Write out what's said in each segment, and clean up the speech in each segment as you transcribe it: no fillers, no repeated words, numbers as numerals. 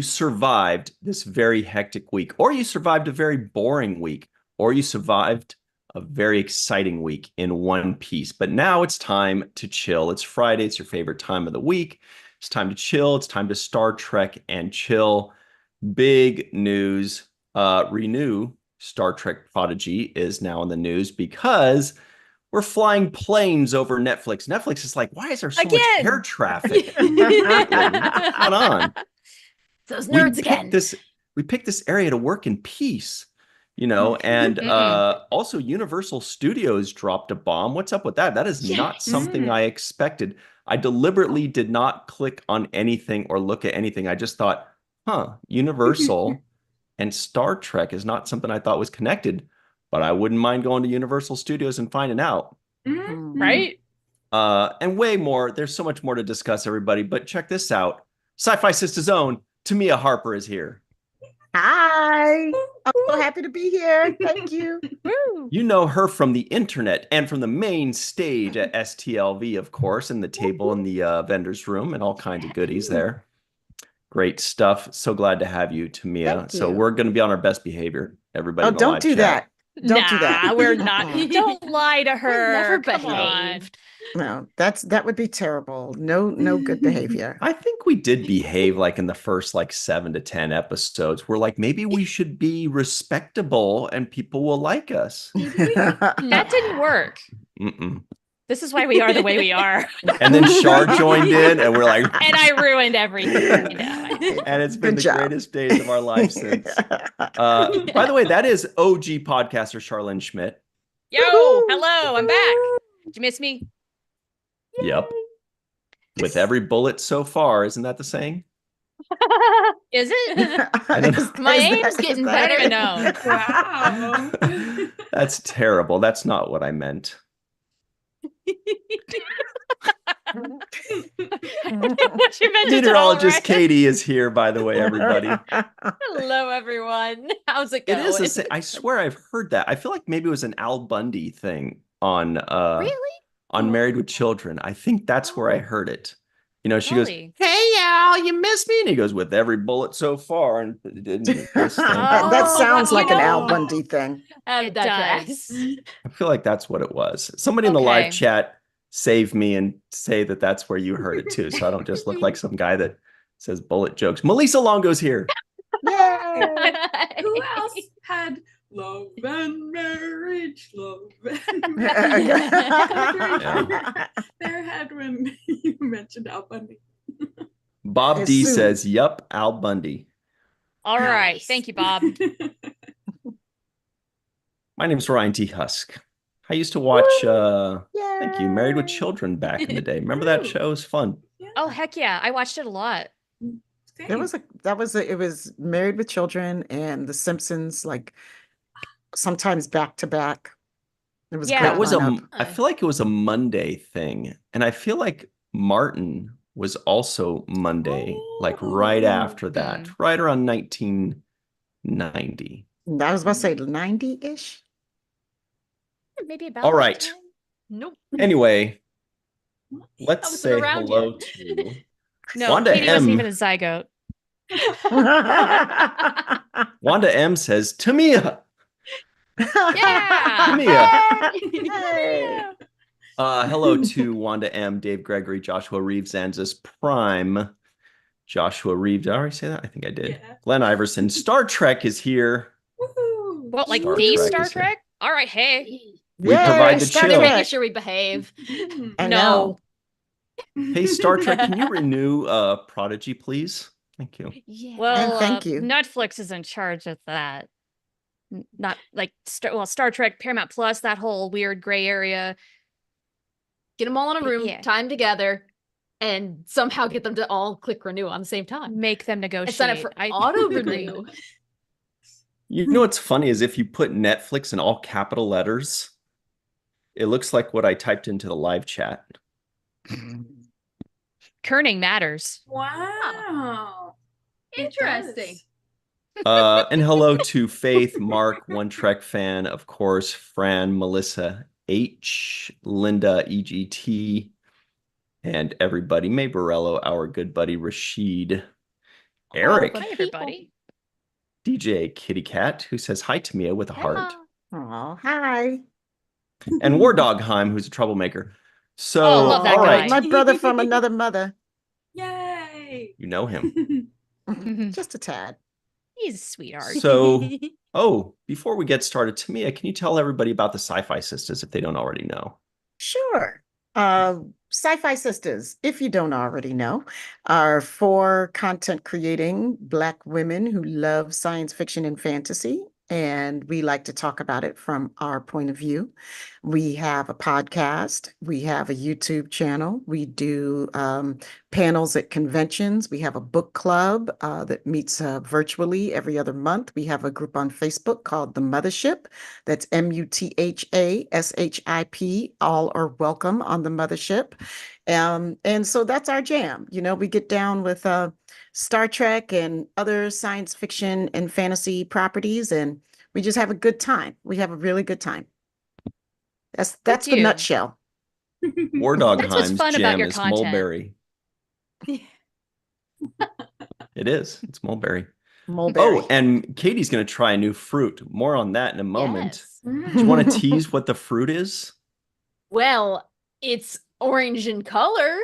survived this very hectic week, or you survived a very boring week, or you survived a very exciting week in one piece. But now it's time to chill. It's Friday. It's your favorite time of the week. It's time to chill. It's time to Star Trek and chill. Big news. Renew Star Trek Prodigy is now in the news because we're flying planes over Netflix. Netflix is like, why is there so much air traffic? What's going on? Those nerds again. We picked this area to work in peace, and also Universal Studios dropped a bomb. What's up with that? That is not something I expected. I deliberately did not click on anything or look at anything. I just thought, Universal and Star Trek is not something I thought was connected, but I wouldn't mind going to Universal Studios and finding out. Right? And way more. There's so much more to discuss, everybody, but check this out. Sci-Fi Sister's own Tamia Harper is here. Hi. I'm so happy to be here. Thank you. You know her from the internet and from the main stage at STLV, of course, and the table in the vendor's room and all kinds of goodies there. Great stuff. So glad to have you, Tamia. So we're going to be on our best behavior, everybody. Oh, don't do that. Don't do that. We're not. Don't lie to her. We're never Come behaved. No, that would be terrible. No good behavior. I think we did behave like in the first 7 to 10 episodes. We're like, maybe we should be respectable and people will like us. That didn't work. This is why we are the way we are. And then Shar joined in and we're like... And I ruined everything. And it's been greatest days of our lives since. By the way, that is OG podcaster Charlene Schmidt. Yo, hello, I'm back. Did you miss me? Yep. With every bullet so far, isn't that the saying? Is it? My aim's getting better. I don't even know. Wow. That's terrible. That's not what I meant. What you meant. Meteorologist Katie is here, by the way, everybody. Hello, everyone. How's it going? It is. I swear I've heard that. I feel like maybe it was an Al Bundy thing on really? On Married with Children. I think that's where I heard it. She goes, Really? "Hey, Al, you missed me," and he goes, "With every bullet so far," and it didn't. That sounds like an Al Bundy thing. It does. I feel like that's what it was. Somebody in the live chat save me and say that that's where you heard it too, so I don't just look like some guy that says bullet jokes. Melissa Longo's here. Yay! Who else had love and marriage, love and marriage? Their head when you mentioned Al Bundy. Bob D says, "Yup, Al Bundy." All right, thank you, Bob. My name's Ryan T. Husk. I used to watch thank you, Married with Children back in the day. Remember that show? It was fun. Oh, heck yeah. I watched it a lot. It was Married with Children and The Simpsons, sometimes back to back. It was I feel like it was a Monday thing. And I feel like Martin was also Monday, right after that, right around 1990. I was about to say 90-ish. Maybe about. All right. Time. Nope. Anyway, let's say hello to Wanda Katie M. wasn't even a zygote. Wanda M says, "Tamia." Yeah. Tamia. Hey. Hello to Wanda M, Dave Gregory, Joshua Reeves, Zanzis Prime, Joshua Reeves. Did I already say that? I think I did. Yeah. Glenn Iverson. Star Trek is here. Woohoo. What, like Star Trek? All right, hey. We provide the chill. Making sure we behave. I know. Hey, Star Trek, can you renew Prodigy, please? Thank you. Yeah. Well, and thank you. Netflix is in charge of that. Not like Star Trek, Paramount Plus, that whole weird gray area. Get them all in a room, time together, and somehow get them to all click renew on the same time. Make them negotiate. And sign up for auto renew. You know what's funny is if you put Netflix in all capital letters, it looks like what I typed into the live chat. Kerning matters. Wow. Interesting. And hello to Faith, Mark, One Trek fan, of course, Fran, Melissa H, Linda, EGT, and everybody. May Borello, our good buddy Rashid, Eric, Hi, everybody. DJ Kitty Cat, who says hi to Mia with a heart, Oh, hi. and War Dog Heim, who's a troublemaker. So, Oh, love that all right, guy. My brother from another mother. Yay! you know him. Just a tad. He's a sweetheart. So, before we get started, Tamia, can you tell everybody about the Sci-Fi Sisters if they don't already know? Sure. Sci-Fi Sisters, if you don't already know, are 4 content creating Black women who love science fiction and fantasy. And we like to talk about it from our point of view. We have a podcast. We have a YouTube channel. We do panels at conventions. We have a book club that meets virtually every other month. We have a group on Facebook called The Mothership. That's MUTHASHIP. All are welcome on The Mothership. And so that's our jam. You know, we get down with Star Trek and other science fiction and fantasy properties, and we just have a good time. We have a really good time. That's the do. nutshell. War Dog That's what's Heim's fun about jam your is content. mulberry. It is. It's mulberry. Mulberry. Oh, and Katie's going to try a new fruit. More on that in a moment. Yes. Do you want to tease what the fruit is? Well, it's orange in color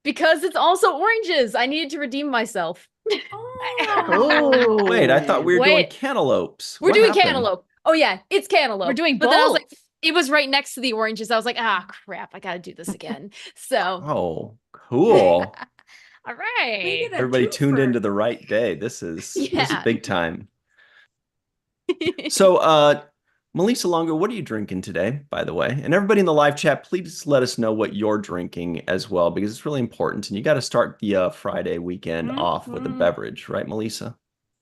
because it's also oranges. I needed to redeem myself. Oh. Wait, I thought we were doing Wait. cantaloupes. We're What doing happened? cantaloupe. Oh yeah, it's cantaloupe. We're doing But then I was both. like, it was right next to the oranges. I was like, crap, I gotta do this again. So Oh, cool. All right. Everybody tuned into the right day. This is Yeah. big time. So, Melissa Longo, what are you drinking today, by the way? And everybody in the live chat, please let us know what you're drinking as well, because it's really important. And you got to start the Friday weekend off with a beverage, right, Melissa?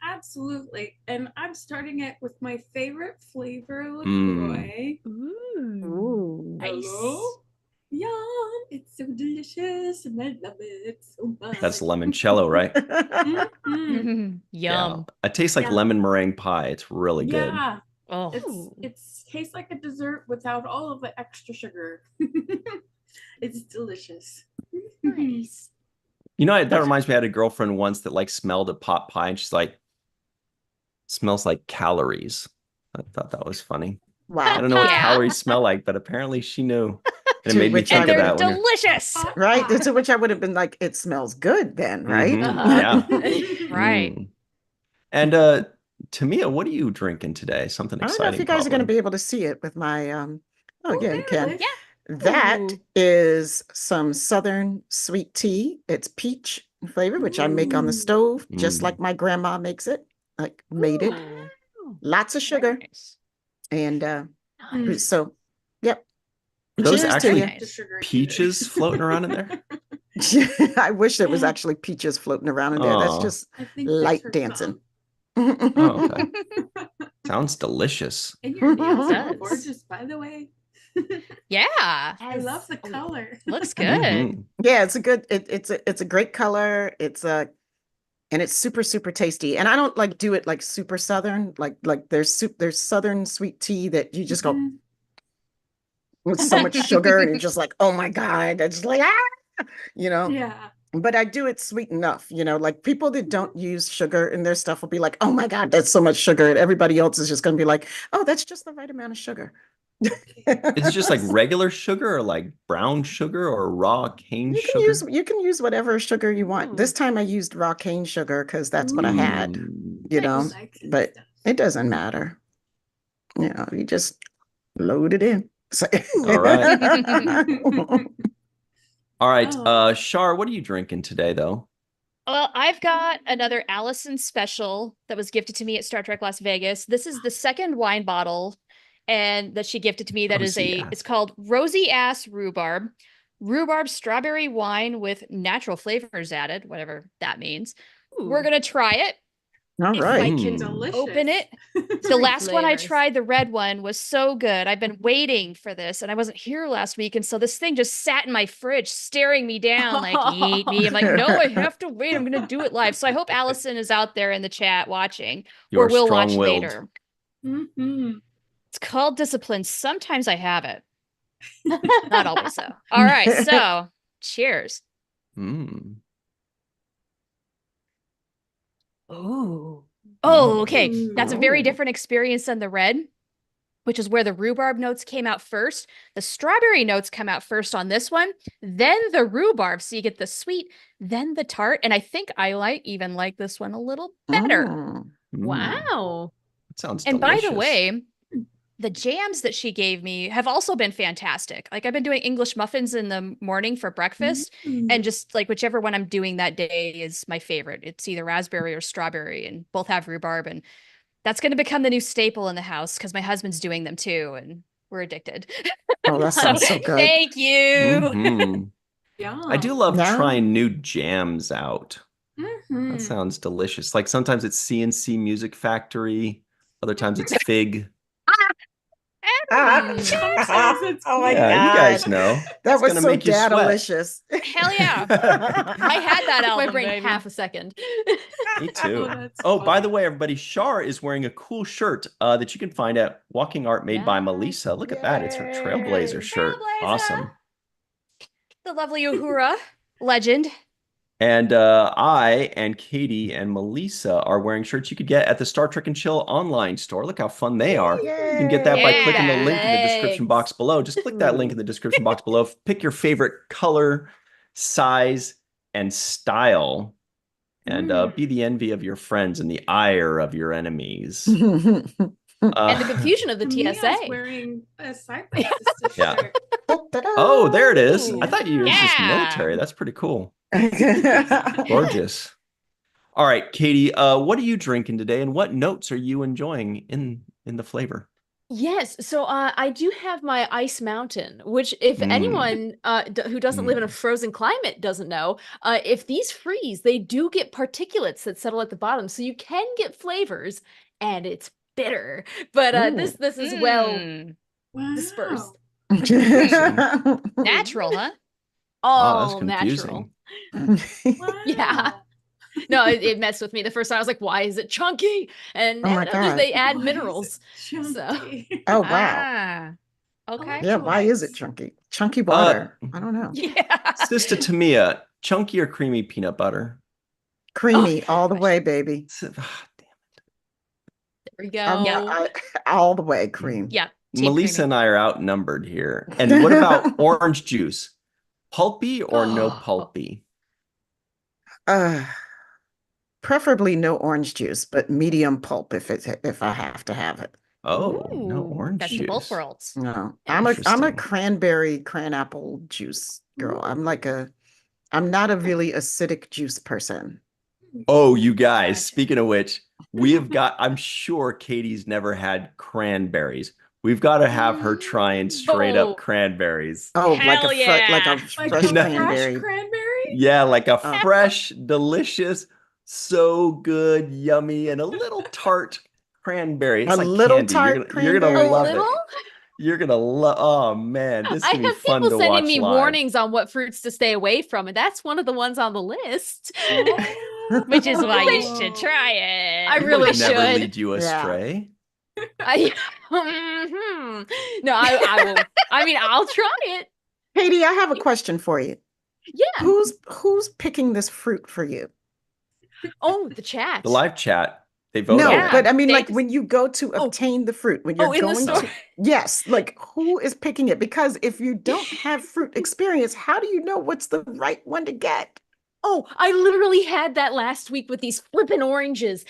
Absolutely. And I'm starting it with my favorite flavor, LaCroix. Ooh. Hello? Yum! It's so delicious and I love it so much. That's limoncello, right? Mhm. Yum. It tastes like Yeah. lemon meringue pie. It's really good. Yeah, Oh. it's tastes like a dessert without all of the extra sugar. It's delicious. Nice. You know, that reminds me, I had a girlfriend once that like smelled a pot pie and she's like, smells like calories. I thought that was funny. I Wow. don't know what Yeah. calories smell like, but apparently she knew. And it To made me which think And of they're that when you're- delicious. Right? To which I would have been like, it smells good then, right? Mhm. Yeah. Right. Mm. And Tamia, what are you drinking today? Something I don't exciting. know if you guys are going to probably. be able to see it with my Oh, yeah, you can. really? Yeah. That Ooh. is some Southern sweet tea. It's peach flavor, which I make on the stove, just Mm. like my grandma makes it, like made it. Ooh. Lots of Very sugar. nice. And Mm. so, yep. Are those Cheers to actually you. The sugar either. peaches floating around in there? I wish there was actually peaches floating around in there. That's Aw. just I think light that's her dancing. song. Oh, okay. Sounds delicious. And your nails Does. are gorgeous, by the way. Yeah. I love the color. Looks good. Mhm. Yeah, it's a good. It's a great color. And it's super super tasty. And I don't like do it like super southern. Like there's southern sweet tea that you just go Mhm. with so much sugar and you're just like, oh my god, that's like you know. Yeah. But I do it sweet enough, you know, like people that don't use sugar in their stuff will be like, oh my God, that's so much sugar. And everybody else is just going to be like, oh, that's just the right amount of sugar. Is it just like regular sugar or like brown sugar or raw cane sugar? You can use whatever sugar you want. This time I used raw cane sugar because that's what I had, you know, Nice. but it doesn't matter. You know, you just load it in. So- All right. All right. Oh. Shar, what are you drinking today though? Well, I've got another Allison special that was gifted to me at Star Trek Las Vegas. This is the second wine bottle and that she gifted to me. That is Rosy ass. it's called Rosy Ass Rhubarb. Rhubarb strawberry wine with natural flavors added, whatever that means. We're going to try it. All If right. I can Delicious. open it. The Three last one I flavors. tried, the red one, was so good. I've been waiting for this and I wasn't here last week. And so this thing just sat in my fridge staring me down like, eat me. I'm like, no, I have to wait. I'm going to do it live. So I hope Allison is out there in the chat watching You're or will watch strong-willed. later. Mhm. It's called Discipline. Sometimes I have it. Not always so. All right. So cheers. Mm. Oh. Oh, okay. That's a very Ooh. different experience than the red, which is where the rhubarb notes came out first. The strawberry notes come out first on this one, then the rhubarb. So you get the sweet, then the tart. And I think I even like this one a little better. Mm. Wow. That sounds And delicious. by the way, the jams that she gave me have also been fantastic. Like I've been doing English muffins in the morning for breakfast, and just like whichever one I'm doing that day is my favorite. It's either raspberry or strawberry, and both have rhubarb. And that's going to become the new staple in the house because my husband's doing them too, and we're addicted. Oh, that sounds so good. Thank you. Mhm. Yeah. I do love Yeah. trying new jams out. Mhm. That sounds delicious. Like sometimes it's CNC Music Factory, other times it's Fig. Sometimes it's Oh my Yeah, God. you guys know. That It's was gonna so make you sweat. dad-delicious. Hell yeah. I had that Took album, my brain baby. half a second. Me too. that's Oh, by funny. the way, everybody, Shar is wearing a cool shirt that you can find at Walking Art made by Yes. Melissa. Look at that. It's her Trailblazer Yay. shirt. Trailblazer. Awesome. The lovely Uhura legend. And I and Katie and Melissa are wearing shirts you could get at the Star Trek and Chill online store. Look how fun they are. You can get that by clicking the link in the description Legs. box below. Just click that link in the description box below. Pick your favorite color, size, and style. And be the envy of your friends and the ire of your enemies. And the confusion of the Tamia's TSA. wearing a sci-fi sister Yeah. shirt. Oh, there it is. Ooh. I thought you were just Yeah. military. That's pretty cool. Gorgeous. All right, Katie, what are you drinking today, and what notes are you enjoying in the flavor? Yes, so I do have my Ice Mountain, which if anyone who doesn't live in a frozen climate doesn't know, if these freeze, they do get particulates that settle at the bottom, so you can get flavors, and it's bitter, but this is well Wow. dispersed. Natural, huh? Wow, that's All confusing. natural. Wow. Yeah. No, it messed with me the first time. I was like, why is it chunky? And Oh my others, God. they add Why is minerals. it So chunky? Oh, wow. Ah, okay. Yeah, why is it chunky? Chunky water. I don't know. Yeah. Sister Tamia, chunky or creamy peanut butter? Creamy Oh, all the gosh. way, baby. There we go. All the way, cream. Yeah. Melissa and I are outnumbered here. And what about orange juice? Pulpy or no pulpy? Preferably no orange juice, but medium pulp if I have to have it. Oh, no Ooh, orange that's juice. the both worlds. No, I'm a Interesting. cranberry cranapple juice girl. I'm not a really acidic juice person. Oh, you guys, Gotcha. speaking of which, we have got, I'm sure Katie's never had cranberries. We've got to have her trying straight Oh. up cranberries. Oh, Hell like a yeah. fresh Like a cranberry. fresh cranberry? Yeah, like a Oh. fresh, delicious, so good, yummy, and a little tart cranberry. It's A like little candy. tart You're cranberry? gonna A love little? it. You're gonna love. Oh man, this is I gonna be have fun people to sending watch me live. warnings on what fruits to stay away from, and that's one of the ones on the list. Which is why you Oh. should try it. I We really would never should. lead you Yeah. astray. No, I will. I mean, I'll try it. Katie, I have a question for you. Yeah. Who's picking this fruit for you? Oh, the chat. The live chat, they vote No, on Yeah. it. but I mean, They like just- when you go to Oh. obtain the fruit, when you're in the going store. to, yes, like who is picking it? Because if you don't have fruit experience, how do you know what's the right one to get? Oh, I literally had that last week with these flippin' oranges.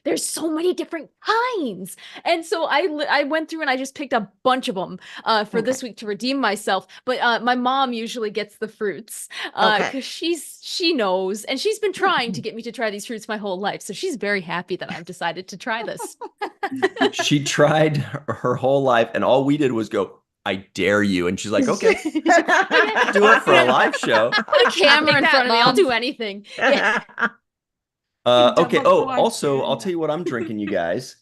There's so many different kinds, and so I went through and I just picked a bunch of them for this week to redeem myself. But my mom usually gets the fruits Okay. because she knows, and she's been trying to get me to try these fruits my whole life. So she's very happy that I've decided to try this. She tried her whole life, and all we did was go, "I dare you," and she's like, "Okay, do it for a live show." Put a camera in that, front of me. I'll Mom. do anything. Yeah. Okay. Double Oh, watch also, it. I'll tell you what I'm drinking, you guys.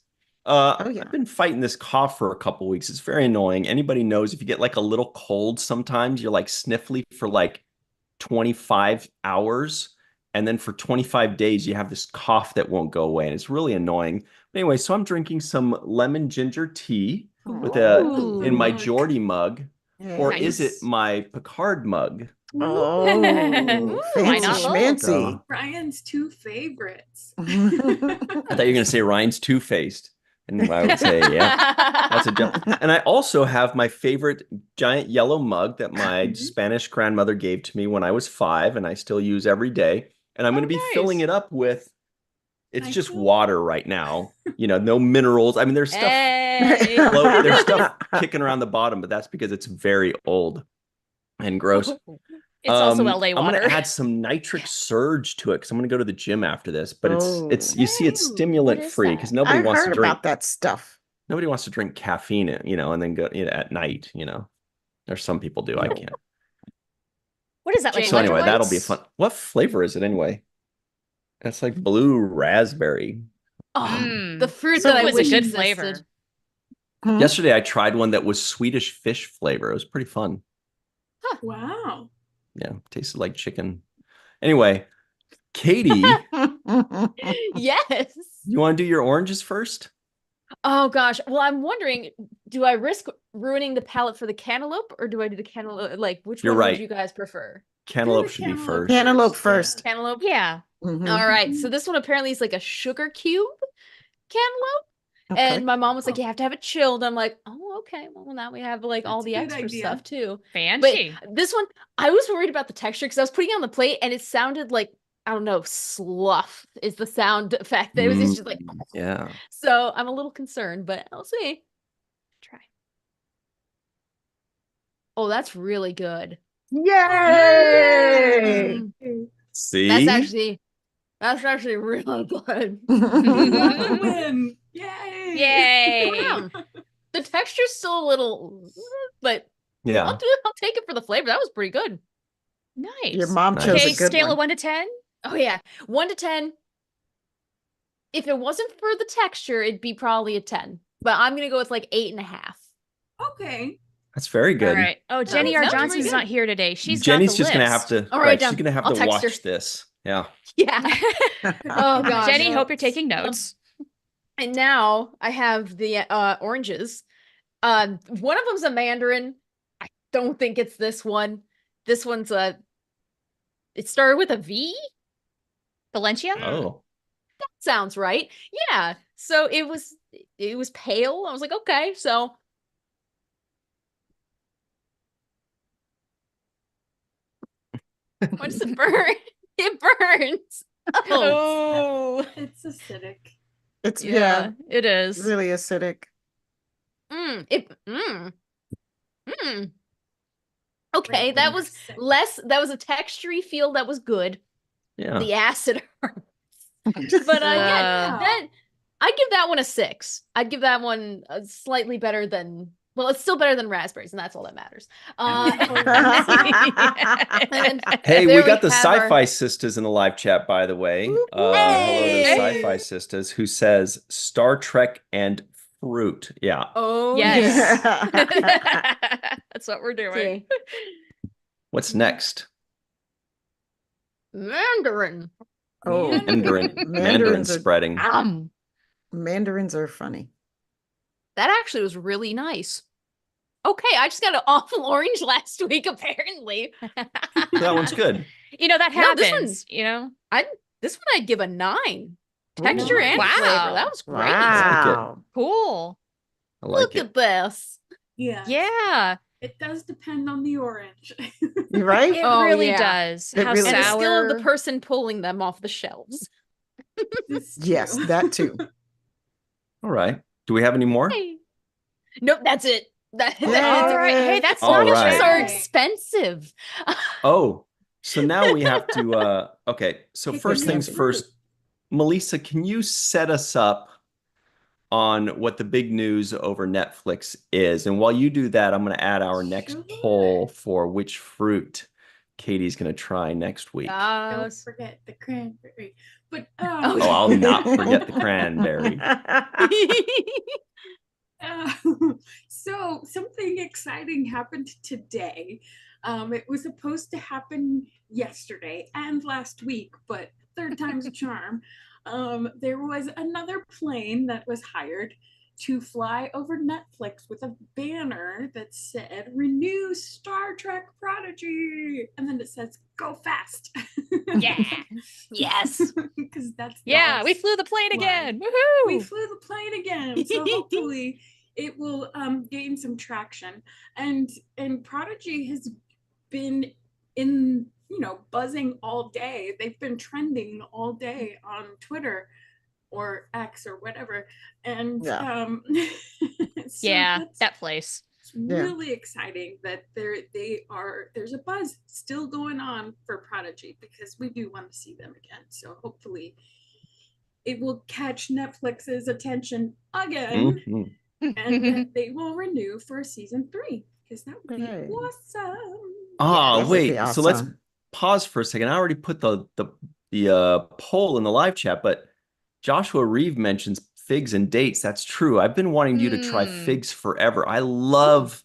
Oh, yeah. I've been fighting this cough for a couple weeks. It's very annoying. Anybody knows if you get like a little cold, sometimes you're like sniffly for like 25 hours. And then for 25 days, you have this cough that won't go away. And it's really annoying. But anyway, so I'm drinking some lemon ginger tea with in my Ooh. Geordie mug. Or Yeah. is it Nice. my Picard mug? Oh, Why fancy not both? schmancy. Ryan's two favorites. I thought you were going to say Ryan's two-faced. And I would say, yeah, that's a and I also have my favorite giant yellow mug that my Spanish grandmother gave to me when I was 5, and I still use every day. And I'm going to be filling it up with, it's just water right now. You know, no minerals. I mean, there's stuff, there's stuff kicking around the bottom, but that's because it's very old and gross. It's also LA I'm water. gonna add some nitric surge to it because I'm gonna go to the gym after this. But it's you see, it's stimulant free because nobody I wants heard to drink about that stuff. Nobody wants to drink caffeine, you know, and then go at night, you know. There's some people do. I can't. What is that like? So anyway, that'll be electrolytes? fun. What flavor is it anyway? It's like blue raspberry. Oh, the fruit So that I it was a wish good existed. flavor. Yesterday I tried one that was Swedish fish flavor. It was pretty fun. Wow. Yeah, tasted like chicken. Anyway, Katie, Yes. you want to do your oranges first? Oh gosh. Well, I'm wondering, do I risk ruining the palate for the cantaloupe, or do I do the cantaloupe? Like, which You're one right. would you guys prefer? Cantaloupe should be first. Cantaloupe first. Cantaloupe? Yeah. All right. So this one apparently is like a sugar cube cantaloupe. And my mom was like, you have to have it chilled. I'm like, oh, okay. Well, now we have like all the extra stuff too. Fancy. But this one, I was worried about the texture because I was putting it on the plate and it sounded like, I don't know, slough is the sound effect. It was just like, yeah. So I'm a little concerned, but I'll see. Try. Oh, that's really good. Yay! See? That's actually really good. Win. Yay! Yay! Wow. The texture's still a little, but yeah, I'll take it for the flavor. That was pretty good. Nice. Your mom chose Okay, a good scale one. of 1 to 10. Oh yeah, 1 to 10. If it wasn't for the texture, it'd be probably a 10. But I'm gonna go with like 8.5. Okay. that's very good. All right. Oh, Jenny R. That was pretty Johnson's good. not here today. She's Jenny's got the just gonna list. have to. All Right, right, she's gonna have I'll to text watch her. this. Yeah. Yeah. Oh gosh. Jenny, hope you're taking notes. And now I have the oranges. One of them's a mandarin. I don't think it's this one. This one's a. It started with a V. Valencia? Oh. That sounds right. Yeah. So it was pale. I was like, okay, so. Why does it burn? It burns. Oh. It's acidic. It's Yeah, it is. really acidic. Okay, that was less. That was a textury feel that was good. Yeah. The acid hurts. But yeah, I'd give that one a 6. I'd give that one slightly better than. Well, it's still better than raspberries, and that's all that matters. Hey, we got the Sci-Fi Sisters in the live chat, by the way. Hello to Sci-Fi Sisters, who says Star Trek and fruit. Yeah. Oh Yes. Yeah. That's what we're doing. Okay. What's next? Mandarin. Oh, Mandarin Mandarins are- spreading. mandarins are funny. That actually was really nice. Okay, I just got an awful orange last week, apparently. That one's good. You know, that No, this happens, you know? This one I'd give a 9. Texture and Wow. flavor. That was great. Wow. Cool. I like Look it. at this. Yeah. Yeah, It does depend on the orange. You right? it Oh, really yeah. does. It How really And the does. skill of the sour. person pulling them off the shelves. It's Yes, true. that too. All right. Do we have any more? Hey. Nope, that's it. That's Yay. it. All right. Hey, that's All not right. Oranges bad. are expensive. Oh, so now we have to okay. So Pick first your things fruit. first, Melissa, can you set us up on what the big news over Netflix is? And while you do that, I'm going to add our next Sure. poll for which fruit Katie's going to try next week. Don't forget the cranberry. But Oh, I'll not forget the cranberry. So something exciting happened today. It was supposed to happen yesterday and last week, but third time's a charm. There was another plane that was hired to fly over Netflix with a banner that said "Renew Star Trek Prodigy," and then it says "Go fast." Yeah. Yes. Because that's Yeah, we Y'all's flew the plane line. again. We Woohoo! flew the plane again. So hopefully it will gain some traction. And Prodigy has been in, buzzing all day. They've been trending all day on Twitter or X or whatever. And Yeah. so Yeah, that's that place. it's really exciting that there's a buzz still going on for Prodigy, because we do want to see them again. So hopefully it will catch Netflix's attention again, Mhm. and that they will renew for season 3, because that would be Right. awesome. Ah, That would be wait. So let's awesome. pause for a second. I already put the poll in the live chat, but Joshua Reeve mentions figs and dates. That's true. I've been wanting you to try Mm. figs forever. I love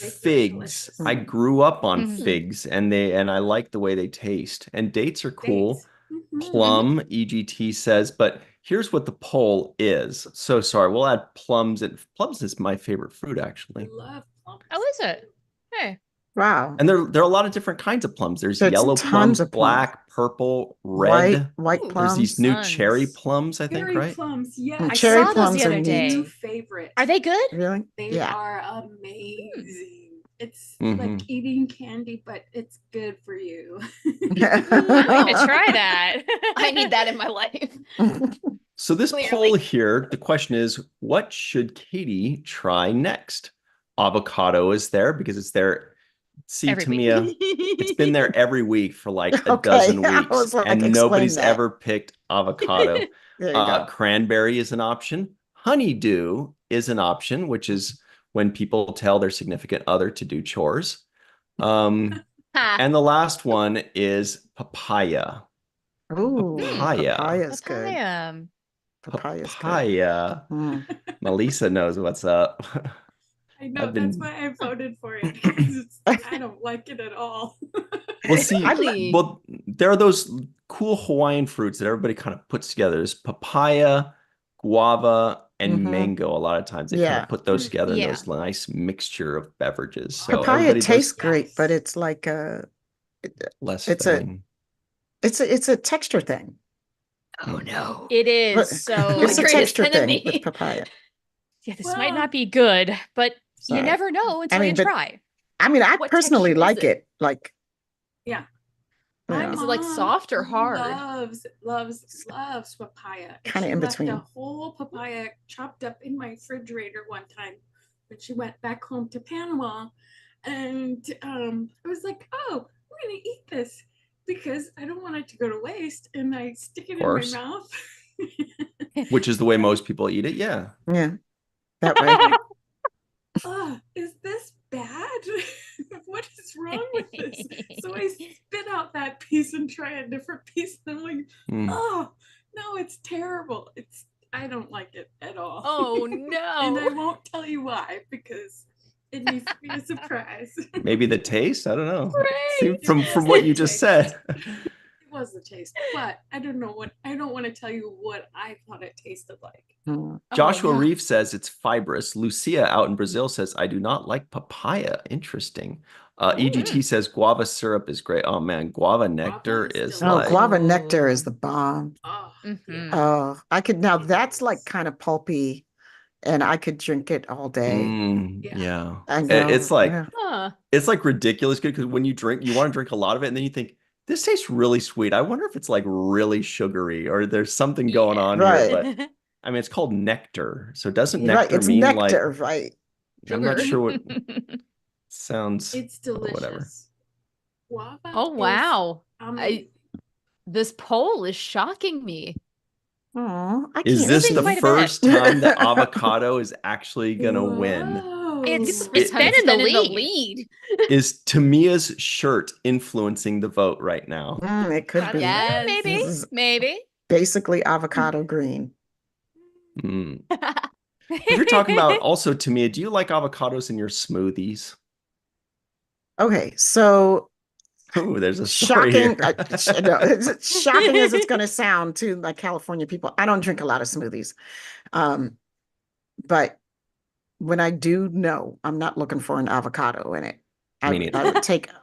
They sound figs. delicious. I grew up on Mhm. figs, and I like the way they taste. And dates are cool. Dates. Mhm. Plum, EGT says, but here's what the poll is. So sorry, we'll add plums. And plums is my favorite fruit, I actually. love plums. Oh, is it? Hey. Wow. And there are a lot of different kinds of plums. There's There's yellow tons plums, of plums. black, purple, red. White Ooh, There's these plums. new Tons. cherry plums, I think, Cherry right? plums, yes. Mm, I cherry saw those plums the are other neat. New day. favorite. Are they good? Really? They Yeah. are amazing. It's Mhm. like eating candy, but it's good for you. I'm going to try that. I need that in my life. So this Clearly. poll here, the question is, what should Katie try next? Avocado is there because it's there. See, Every week. Tamia, it's been there every week for like a Okay, dozen I weeks, was like, and explain nobody's that. ever picked avocado. There you go. Cranberry is an option. Honeydew is an option, which is when people tell their significant other to do chores. Ha. And the last one is papaya. Ooh, Papaya. papaya's good. Papaya. Papaya's good. Papaya. Mm. Melissa knows what's up. I know, I've that's been- why I voted for it, because I don't like it at all. Well, see, Really? well, there are those cool Hawaiian fruits that everybody kind of puts together. There's papaya, guava, and Mhm. mango. A lot of times they kind Yeah. of put those together in Yeah. those nice mixture of beverages. So Papaya everybody tastes does great, but Yes. it's like less it's a- filling. it's a texture thing. Oh no. It But is. So it's a greatest texture thing enemy. with papaya. yeah, this Well, might not be good, but you Sorry. never know until mean, you but- try. I mean, I What personally texture is like it? it. Like, Yeah. you My know, Is it like mom soft or hard? loves papaya. And Kinda she in left between. a whole papaya chopped up in my refrigerator one time when she went back home to Panama. And I was like, oh, I'm gonna eat this because I don't want it to go to waste. And I stick it in my course. mouth. Which is the way most people eat it. Yeah. yeah, that way. Like, oh, is this bad? What is wrong with this? So I spit out that piece and try a different piece. And I'm like, Mm. oh, no, it's terrible. I don't like it at all. Oh And I no. won't tell you why, because it needs to be a surprise. Maybe the taste. I don't know. Right. From what you just said. It was the taste, but I don't want to tell you what I thought it tasted like. Mm. Joshua Oh, no. Reeve says it's fibrous. Lucia out in Brazil says, I do not like papaya. Interesting. EGT says guava syrup is great. Oh man, guava nectar is is Oh, like, guava nectar is the bomb. Oh, Mhm. Oh, I could now. That's like kind of pulpy, and I could drink it all day. yeah. I know. It's like yeah. Huh. it's like ridiculous good because when you drink, you want to drink a lot of it, and then you think, this tastes really sweet. I wonder if it's like really sugary or there's something going on Right. here. But I mean, it's called nectar. So doesn't Right, nectar it's mean nectar, like right? I'm not Sugar. sure what sounds it's whatever. delicious. Guava Oh is wow. amazing. This poll is shocking me. Oh, I Is can't this see. the quite a bit. first time that avocado is actually gonna win? Whoa. It's First time been in the been lead. Is Tamia's shirt influencing the vote right now? It could be. Yes. Maybe. This is Maybe. basically avocado green. Mm. If you're talking about also, Tamia, do you like avocados in your smoothies? Okay, so Ooh, there's a story shocking. here. No, it's shocking as it's going to sound to like California people. I don't drink a lot of smoothies. Um, But when I do, no, I'm not looking for an avocado in it. Me neither.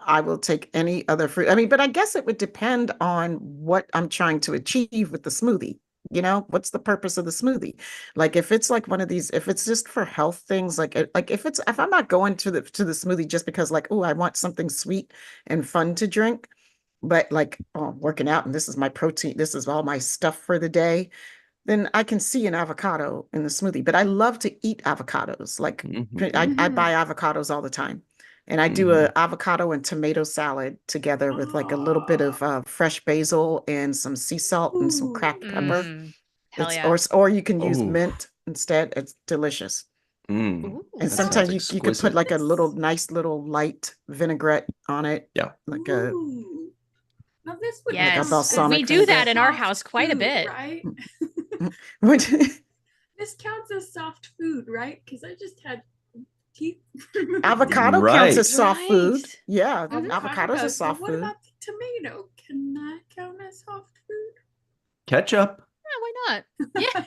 I will take any other fruit. I mean, but I guess it would depend on what I'm trying to achieve with the smoothie. You know, what's the purpose of the smoothie? Like if it's like one of these, if it's just for health things, like if I'm not going to the smoothie just because like, oh, I want something sweet and fun to drink, but like, oh, I'm working out and this is my protein, this is all my stuff for the day, then I can see an avocado in the smoothie. But I love to eat avocados. Like I buy avocados all the time. And I do a avocado and tomato salad together with like a little bit of fresh basil and some sea salt and some cracked pepper. Hell It's yeah. or you can use mint instead. It's delicious. And That sometimes sounds you could put exquisite. like a nice little light vinaigrette on it. Yeah. Like a Now this would Yes. Like a balsamic We do that vinegar. in our soft house quite a food, bit. right? What? This counts as soft food, right? Because I just had teeth removed. Avocado counts Right. as soft food. Right. Yeah, Avocado avocado's a does, but soft what food. about the tomato? Can that count as soft food? Ketchup. Yeah, why Yeah.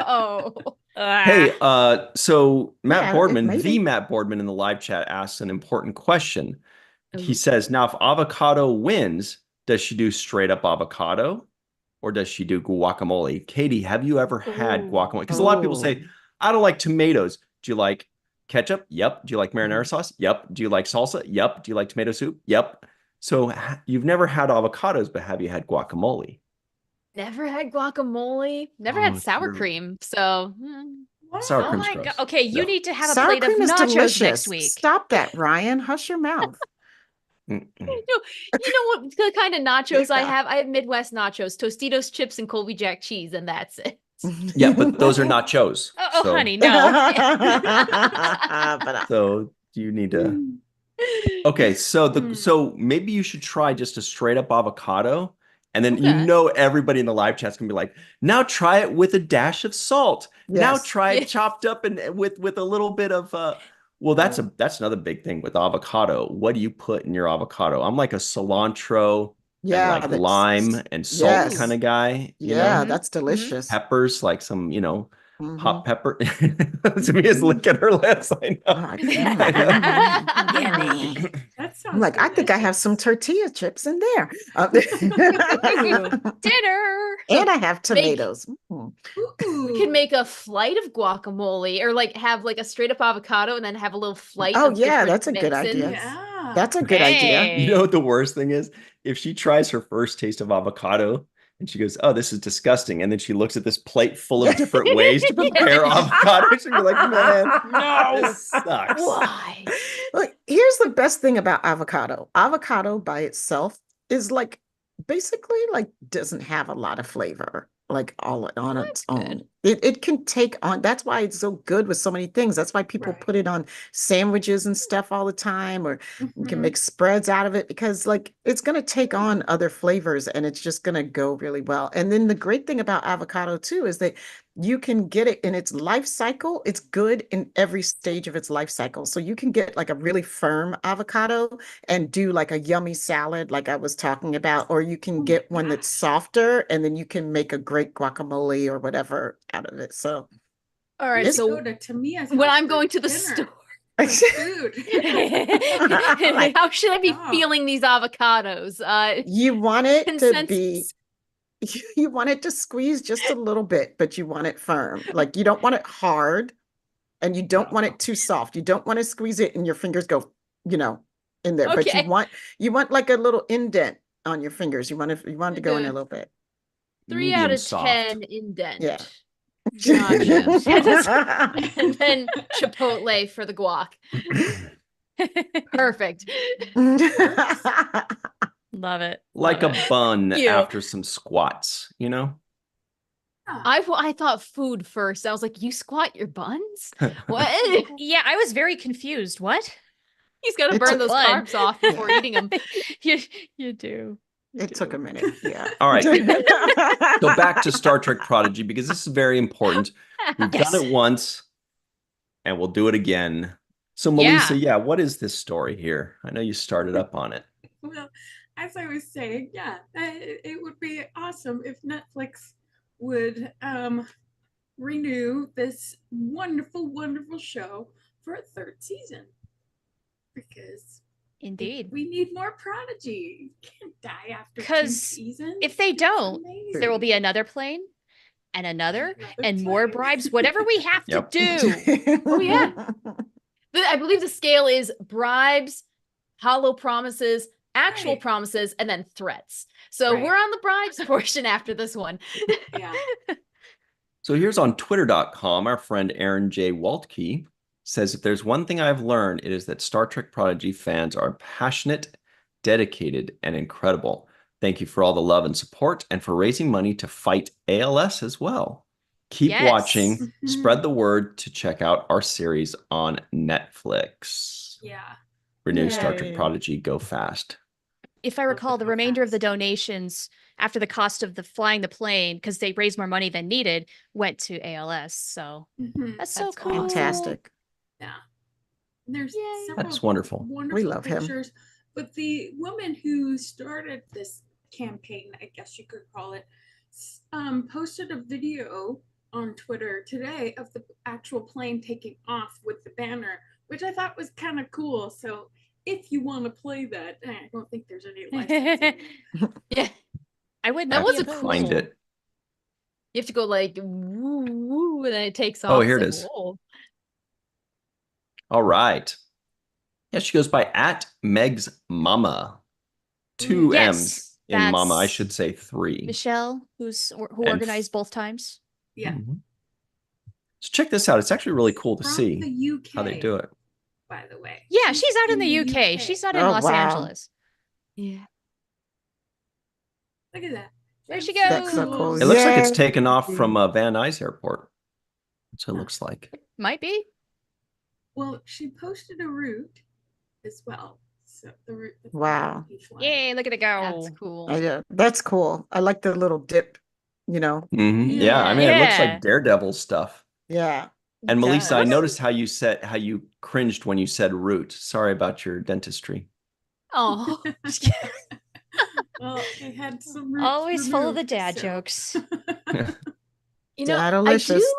Oh. not? Hey, so Matt Yeah, Boardman, maybe. the Matt Boardman in the live chat asks an important question. He Ooh. says, now if avocado wins, does she do straight up avocado or does she do guacamole? Katie, have you ever had Ooh. guacamole? Because a lot of people say, I don't like tomatoes. Do you like ketchup? Yep. Do you like marinara sauce? Yep. Do you like salsa? Yep. Do you like tomato soup? Yep. So you've never had avocados, but have you had guacamole? Never had guacamole. Never Oh, had sour you're- cream. So Sour Oh cream's my gross. god. Okay, you Yeah. need to have a Sour plate of cream is nachos delicious. next week. Stop that, Ryan. Hush your mouth. Mm-mm. you know what the kind of nachos I have? I have Midwest nachos, Tostitos chips and Colby Jack cheese, and that's it. Yeah, but those are nachos. Oh, So- honey, no. But, So you need to. Okay, so maybe you should try just a straight up avocado, and then you Okay. know everybody in the live chat's gonna be like, now try it with a dash of salt. Now Yes. try it Yeah. chopped up and with a little bit of well, that's another big thing with avocado. What do you put in your avocado? I'm like a cilantro yeah, and like that's- lime and salt yes. kind of guy, you Yeah, know? that's delicious. Peppers, like some, Mhm. hot pepper. Tamia's licking her lips. I know. Oh, Yummy. That sounds I'm like, I think I have some delicious. tortilla chips in there. Dinner. And I have tomatoes. Mm. We could make a flight of guacamole or like have like a straight up avocado and then have a little flight Oh, of yeah, different that's a good idea. mix-ins. Yeah. That's a good idea. Hey. You know what the worst thing is? If she tries her first taste of avocado and she goes, oh, this is disgusting. And then she looks at this plate full of different ways to prepare avocado. She'll be like, man, no, this sucks. Why? Look, here's the best thing about avocado. Avocado by itself is like basically like doesn't have a lot of flavor, like all on its own. It can take on, that's why it's so good with so many things. That's why people Right. put it on sandwiches and stuff all the time, or you can Mhm. make spreads out of it because like it's going to take on other flavors and it's just going to go really well. And then the great thing about avocado too is that you can get it in its life cycle. It's good in every stage of its life cycle. So you can get like a really firm avocado and do like a yummy salad, like I was talking about, or you can Oh my get one that's gosh. softer and then you can make a great guacamole or whatever out of it. So All right, It's- so Go to Tamia's when house I'm for going to the dinner store, for food. Like- how should I be Oh. feeling these avocados? you want it to be, Consensus. you want it to squeeze just a little bit, but you want it firm. Like you don't want it hard and you don't want it too soft. You don't want to squeeze it and your fingers go, in there. But Okay. you want like a little indent on your fingers. You want it to go in a Good. little bit. 3 out Medium of soft. 10 indent. Yeah. Gotcha. And then Chipotle for the guac. Perfect. Love it. Like Love a it. bun Thank you. after some squats, I thought food first. I was like, you squat your buns? What? Yeah, I was very confused. What? He's got to It burn took those blood. carbs off before eating them. You do. You It took do. a minute. Yeah. All right. Go back to Star Trek Prodigy because this is very important. We've Yes. done it once and we'll do it again. So Yeah. Melissa, what is this story here? I know you started up on it. Well, as I was saying, yeah, it would be awesome if Netflix would renew this wonderful, wonderful show for a third season. Because Indeed. we need more Prodigy. You can't die after 2 Because seasons. if they It's don't, amazing. there will be another plane and another Another and more plane. bribes, whatever we have Yep. to do. Oh, yeah. I believe the scale is bribes, hollow promises, actual Right. promises, and then threats. So Right. we're on the bribes portion after this one. Yeah. So here's on twitter.com, our friend Aaron J. Waltke says, if there's one thing I've learned, it is that Star Trek Prodigy fans are passionate, dedicated, and incredible. Thank you for all the love and support and for raising money to fight ALS as well. Keep Yes. watching. Mhm. Spread the word to check out our series on Netflix. Yeah. Renew Star Trek Yay. Prodigy. Go fast. If I recall, the remainder of the donations after the cost of the flying the plane, because they raised more money than needed, went to ALS. So Mhm. that's so That's cool. Fantastic. Yeah. There's Yay. several That's wonderful. wonderful love him. pictures. But the woman who started this campaign, I guess you could call it, posted a video on Twitter today of the actual plane taking off with the banner, which I thought was kind of cool. So if you want to play that, I don't think there's any licensing. Yeah. I would That not was be a opposed. cool- Find it. You have to go like woo woo, and then it takes off. Oh, It's here it like, is. whoa. All right. Yeah, she goes by @Meg's Mama. 2 Yes, M's in Mama. I that's should say 3. Michelle, who And organized both times. Yeah. Mhm. So check this out. It's actually really cool to From see the UK, how they do it. by the way. Yeah, she's out in the UK. She's not in Oh, Los wow. Angeles. Yeah. Look at that. There she That's so goes. cool. It looks like it's Yay. taken off from Van Nuys Airport. So it looks like. Might be. Well, she posted a route as well. So the route. that Wow. each one. Yay, look at it go. That's cool. That's cool. I like the little dip, Mhm. Yeah, I mean, it looks Yeah. like Daredevil stuff. Yeah. And It Melissa, I does. noticed how you cringed when you said root. Sorry about your dentistry. Oh. Well, I had some roots Always full of the removed, dad so- jokes. You know, I Dadalicious. do.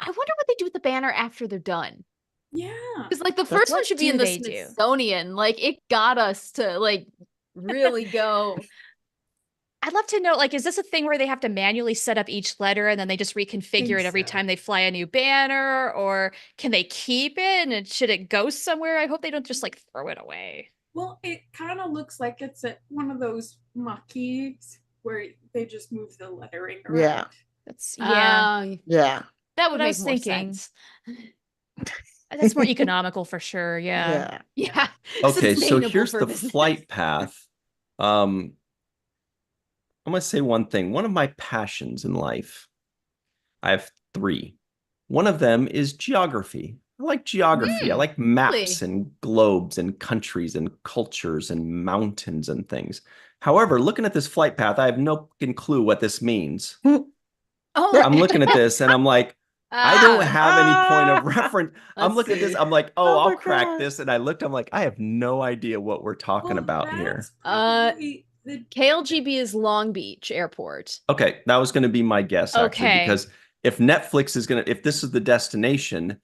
I wonder what they do with the banner after they're done. Yeah. Because like the first one What should be do in the they do? Smithsonian. Like it got us to like really go. I'd love to know, like, is this a thing where they have to manually set up each letter and then they just reconfigure it every so. time they fly a new banner? Or can they keep it and should it go somewhere? I hope they don't just like throw it away. Well, it kind of looks like it's one of those Maquis where they just move the lettering around. Yeah. That's yeah. Yeah. That would What I make was more thinking. sense. That's more economical for sure. Yeah. Yeah. Okay, so Sustainable here's for the business. flight path. I'm going to say one thing. One of my passions in life, I have 3. One of them is geography. I like geography. I like maps and globes and countries and cultures and mountains and things. However, looking at this flight path, I have no fucking clue what this means. Oh, I'm looking at this and I'm like, I don't have any point of Ah. reference. I'm Let's looking at this. see. I'm like, Oh I'll my crack God. this. And I looked, I'm like, I have no idea what we're talking Well, about here. that's probably the KLGB is Long Beach Airport. Okay, that was going to be my guess, actually, Okay. because if Netflix is if this is the destination,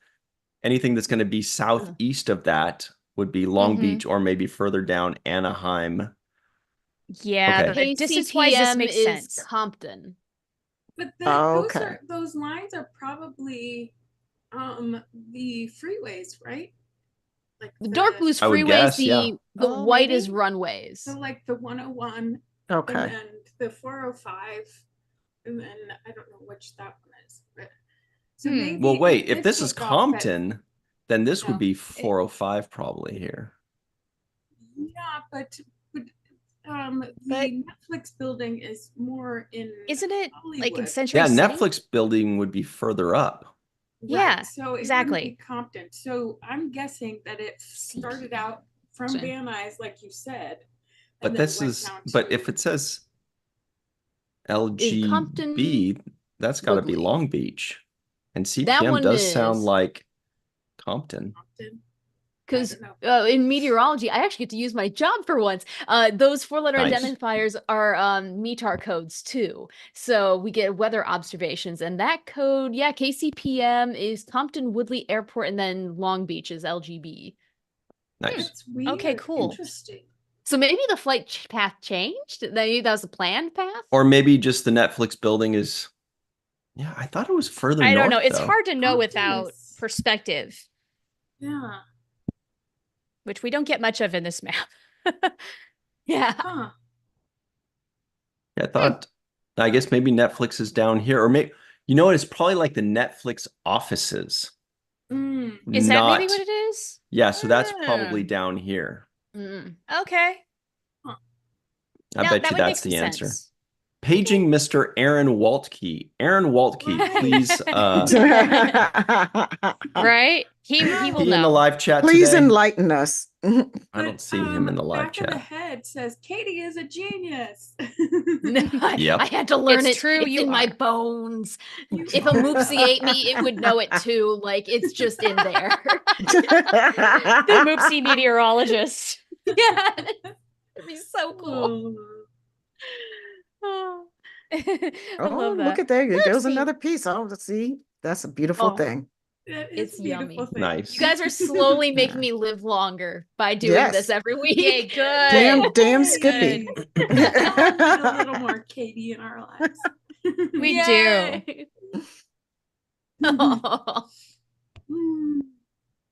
anything that's going to be southeast of that would be Long Mhm. Beach or maybe further down Anaheim. Yeah. Okay. The distance-wise, this KCTM makes is sense. Compton. But Okay. those lines are probably the freeways, right? Like The dark blue is I would freeways. guess, The yeah. the Oh, white maybe? is runways. So like the 101 Okay. and then the 405 and then I don't know which that one is. But so maybe Well, wait, if this is took off at- Compton, then this would No, be 405 probably here. Yeah, but But- the Netflix building is more in Isn't it like in Hollywood. Century Yeah, City? Netflix building would be further up. Yeah, so it exactly. wouldn't be Compton. So I'm guessing that it started out from Same. Van Nuys, like you said. But and then this went is, down but to- if it says Compton LGB, that's got to be Woodley? Long Beach. And That CTM one does sound is- like Compton. Compton. Because don't know. in meteorology, I actually get to use my job for once. Those 4-letter Nice. identifiers are METAR codes too. So we get weather observations, and that code, yeah, KCPM is Compton Woodley Airport, and then Long Beach is LGB. Nice. That's weird. Okay, cool. Interesting. So maybe the flight path changed. Maybe that was a planned path. Or maybe just the Netflix building is. Yeah, I thought it was further I don't north, know. It's though. hard to know Compton without is- perspective, Yeah. which we don't get much of in this map. Yeah. Huh. Yeah, I thought. I guess maybe Netflix is down here, or maybe you know what? It's probably like the Netflix offices. Mm. Is that maybe not- what it is? Yeah, so that's probably Ah. down here. Mm. Okay. I No, bet that you would make that's some the answer. sense. Paging Mr. Aaron Waltke. Aaron Waltke, Right. please Right? He will be in the know. live chat Please today. enlighten us. I But, don't see him in the live back of the chat. head says Katie is a genius. Yep. I had to learn It's it. true, It's you in my are. bones. You If a are. Moopsie ate me, it would know it too. Like it's just in there. The Moopsie meteorologist. Yeah. It'd be so cool. Oh. Oh. I Oh, love that. look at that. There goes Oopsie. another piece. Oh, let's see. That's a beautiful Oh. thing. That is It's a beautiful yummy. thing. Nice. You guys are slowly making me live longer by doing Yes. this every week. Yay, good. Damn Yay. Skippy. We all need a little more Katie in our lives. We Yay. Oh. Mm.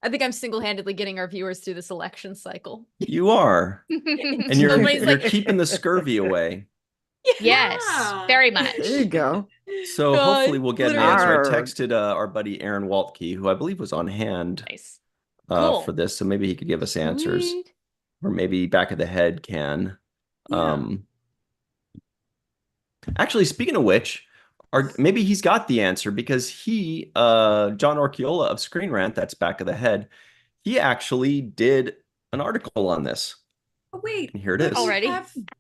I think I'm single-handedly getting our viewers through this election cycle. You are. And you're Nobody's like- keeping the scurvy away. Yes, Yeah. very much. There you go. So God, hopefully we'll get an literally. answer. I Arr. texted our buddy Aaron Waltke, who I believe was on hand Nice. Cool. for this, so maybe he could give us answers, Sweet. or maybe back of the head can. Yeah. Actually, speaking of which, maybe he's got the answer because he, John Orchiola of Screen Rant, that's back of the head, he actually did an article on this. Oh, wait. And here it but is. Already?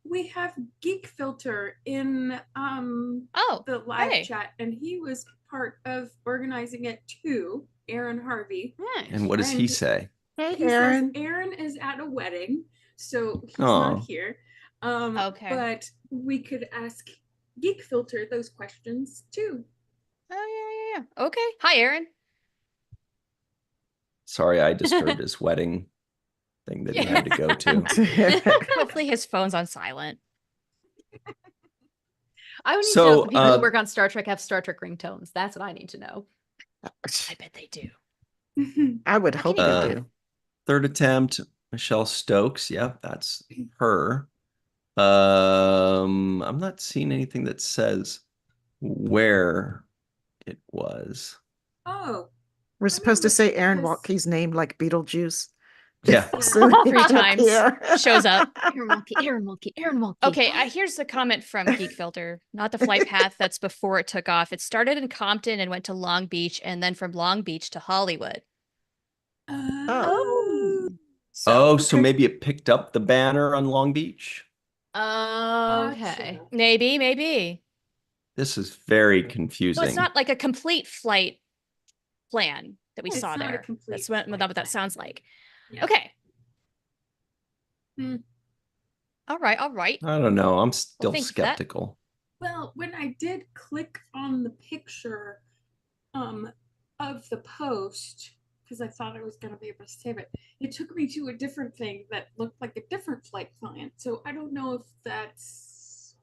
We have Geek Filter in Oh, the live hey. chat, and he was part of organizing it too. Aaron Harvey. Nice. And what does he And- say? Hey, He Aaron. says Aaron is at a wedding, so he's Aw. not here. Okay. But we could ask Geek Filter those questions too. Oh, yeah. Okay. Hi, Aaron. Sorry, I disturbed his wedding thing that he had to go to. Hopefully his phone's on silent. I would need So, to know if the people uh, who work on Star Trek have Star Trek ringtones. That's what I need to know. I bet they do. I would hope they Uh, do. Third attempt, Michelle Stokes. Yep, that's her. I'm not seeing anything that says where it was. Oh, We're supposed to say Aaron because- Waltke's name like Beetlejuice. Yeah. So he 3 can times. appear. Shows up. Aaron Mulkey, Aaron Mulkey, Aaron Mulkey. Okay, here's the comment from Geek Filter. Not the flight path that's before it took off. It started in Compton and went to Long Beach, and then from Long Beach to Hollywood. oh, So Okay. maybe it picked up the banner on Long Beach. Okay. Maybe. This is very So confusing. it's not like a complete flight plan that we It's saw not a there. complete That's what flight that plan. sounds like. Yeah. Okay. Hmm. All right. I don't know. I'm still think that- skeptical. Well, when I did click on the picture of the post, because I thought I was going to be able to save it, it took me to a different thing that looked like a different flight plan. So I don't know if that's,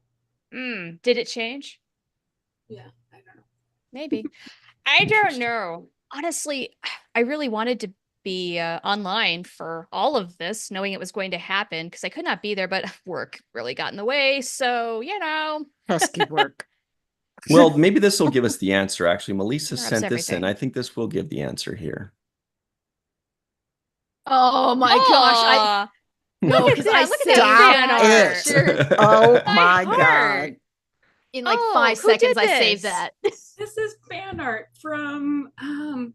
Did it change? yeah, I don't know. Maybe. I don't know. Honestly, I really wanted to be online for all of this, knowing it was going to happen because I could not be there, but work really got in the way. So, Pesky work. Well, maybe this will give us the answer. Actually, Melissa Interrupts sent this in. everything. I think this will give the answer here. Oh my gosh. Aw, No, look at 'cause that. I Look at saved that it. fan art. Oh My my heart. God. In like Oh, 5 who did seconds, I saved this? that. This is fan art from, I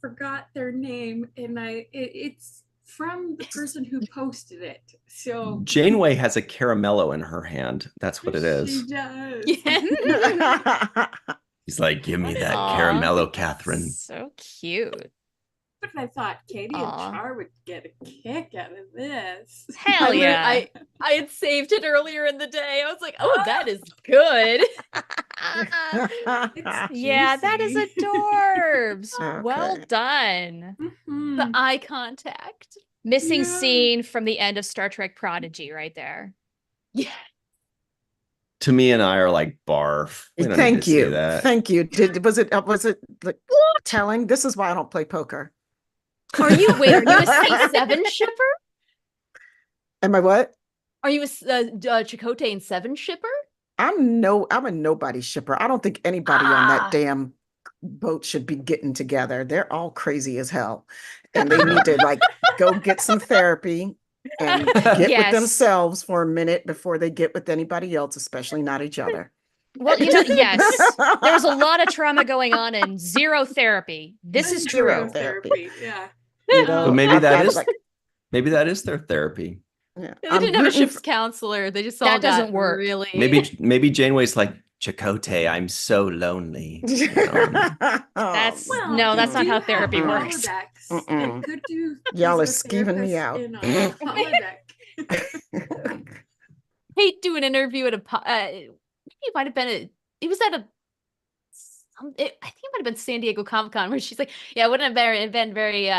forgot their name, and it's from the person who posted it. So Janeway has a caramello in her hand. That's what it is. She does. Yeah. He's like, give me that Aw. caramello, Catherine. So cute. But I thought Katie and Aw. Char would get a kick out of this. Hell yeah. I had saved it earlier in the day. I was like, oh, that is good. It's Yeah, that is juicy. adorbs. Well Okay. done. Mhm. The eye contact. Missing Yeah. scene from the end of Star Trek Prodigy right there. Yeah. Tamia and I are like barf. We don't need Thank to see you. that. Thank you. Was it like telling? This is why I don't play poker. Are you a C7 shipper? Am I what? Are you a Chakotay and 7 shipper? I'm a nobody shipper. I don't think anybody on that Ah. damn boat should be getting together. They're all crazy as hell. And they need to like go get some therapy and get Yes. with themselves for a minute before they get with anybody else, especially not each other. Well, yes, there's a lot of trauma going on and zero therapy. This is Zero true. therapy. Yeah. You know, But maybe I- that I is like- maybe that is their therapy. yeah. They I'm didn't have a rooting ship's for- counselor. They just That all got doesn't work. really. Maybe Janeway's like, Chakotay, I'm so lonely. You know? That's Oh, no, they that's not do how have therapy works. holodecks. Mm-mm. They could do Y'all are physical skeeving me therapists out. in a holodeck. Hey, do an interview at a. Maybe it might have been it was at a. I think it might have been San Diego Comic-Con where she's like, "Yeah, it wouldn't have been very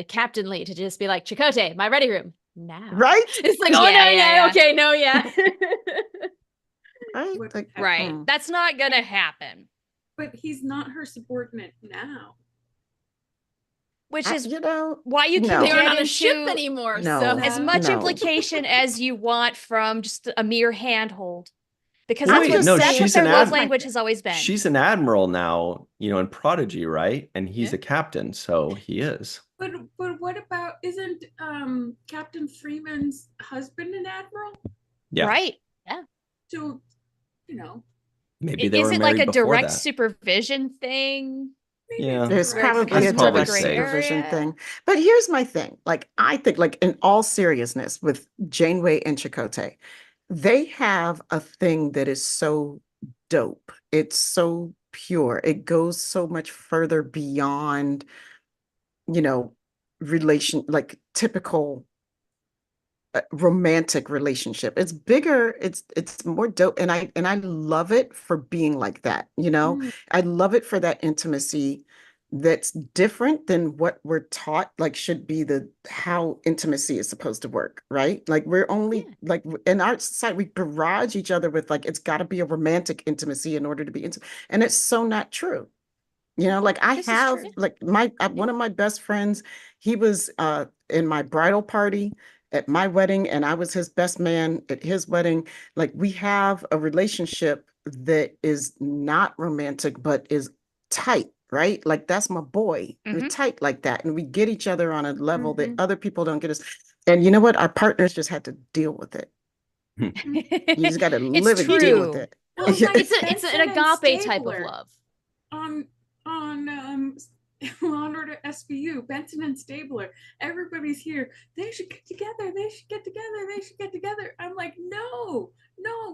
captainly to just be like, Chakotay, my ready room now." Right? It's like, Yeah, oh no, yeah, yeah, yeah. okay, no, yeah. Right? Would Like, happen. Right. mm. That's not gonna happen. But he's not her subordinate now. Which is You know, why you can No. They get aren't on a into ship anymore. No. So as much No. implication as you want from just a mere handhold. Because I'm that's Wait, what, just no, that's saying- what she's their an love admiral. language has always been. She's an admiral now, in Prodigy, right? And he's Yeah. a captain, so he is. But what about isn't Captain Freeman's husband an admiral? Yeah. Right. So, you know, Maybe they Is were it like married a before direct that. supervision thing? maybe Yeah. There's Where it probably becomes a more of a direct gray supervision area? thing. But here's my thing. Like, I think, like, in all seriousness, with Janeway and Chakotay, they have a thing that is so dope. It's so pure. It goes so much further beyond, like typical romantic relationship. It's bigger, it's more dope. And I love it for being like that, Mm. I love it for that intimacy that's different than what we're taught, like should be how intimacy is supposed to work, right? Like we're only like in our society, we barrage each other with like, it's got to be a romantic intimacy in order to be intimate. And it's so not true. Like I This is have true. like one of my best friends, he was in my bridal party at my wedding, and I was his best man at his wedding. Like we have a relationship that is not romantic, but is tight, right? Like that's my boy. We're Mhm. tight like that. And we get each other on a level that Mhm. other people don't get us. And you know what? Our partners just had to deal with it. You just got to live and deal with true. it. Well, Yeah. like it's an Benson and agape type of Stabler love. on Law and Order SVU, Benson and Stabler. Everybody's here. They should get together. They should get together. They should get together. I'm like, no,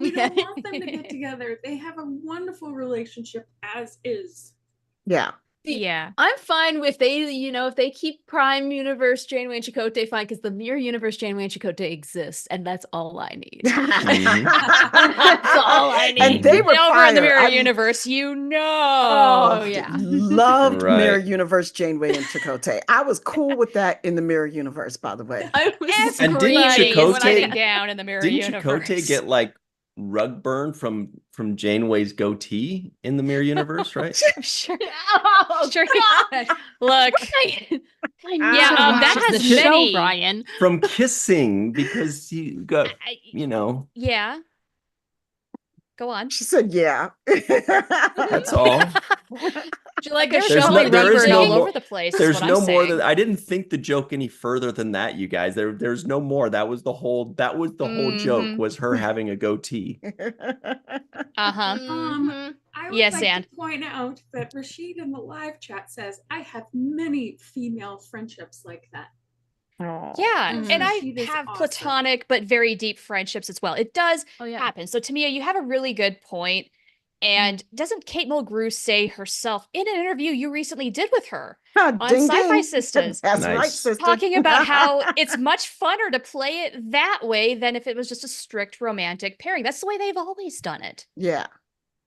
we don't want them to get together. They have a wonderful relationship as is. Yeah. Yeah. I'm fine with if they keep Prime Universe Janeway and Chakotay, fine, because the Mirror Universe Janeway and Chakotay exists, and that's all I need. Mhm. That's all I need. And they were And over in the fire. mirror I universe, Oh, yeah. loved Right. Mirror Universe Janeway and Chakotay. I was cool with that in the Mirror Universe, by the way. I was And didn't Everybody is Chakotay- sitting down in the mirror Didn't universe. Chakotay get like rug burn from Janeway's goatee in the Mirror Universe, right? Sure. Oh, Sure. God. Look. Yeah, that has many. Ryan. From kissing because you got, Yeah. Go on. She said, yeah. that's all. Would you like a There's show no- like there is rug no all more- over the place? is There's what no I'm more saying. that I didn't think the joke any further than that, you guys. There's no more. That was the whole joke, Mhm. was her having a goatee. Uh-huh. Mhm. I would Yes, like Ann. to point out that Rashid in the live chat says, I have many female friendships like that. Yeah. Mhm. And I She is have awesome. platonic but very deep friendships as well. It does Oh, yeah. happen. So Tamia, you have a really good point. And doesn't Kate Mulgrew say herself in an interview you recently did with her on Ding, Sci-Fi ding. Sisters, That's right, Nice. sister. talking about how it's much funner to play it that way than if it was just a strict romantic pairing. That's the way they've always done it. Yeah.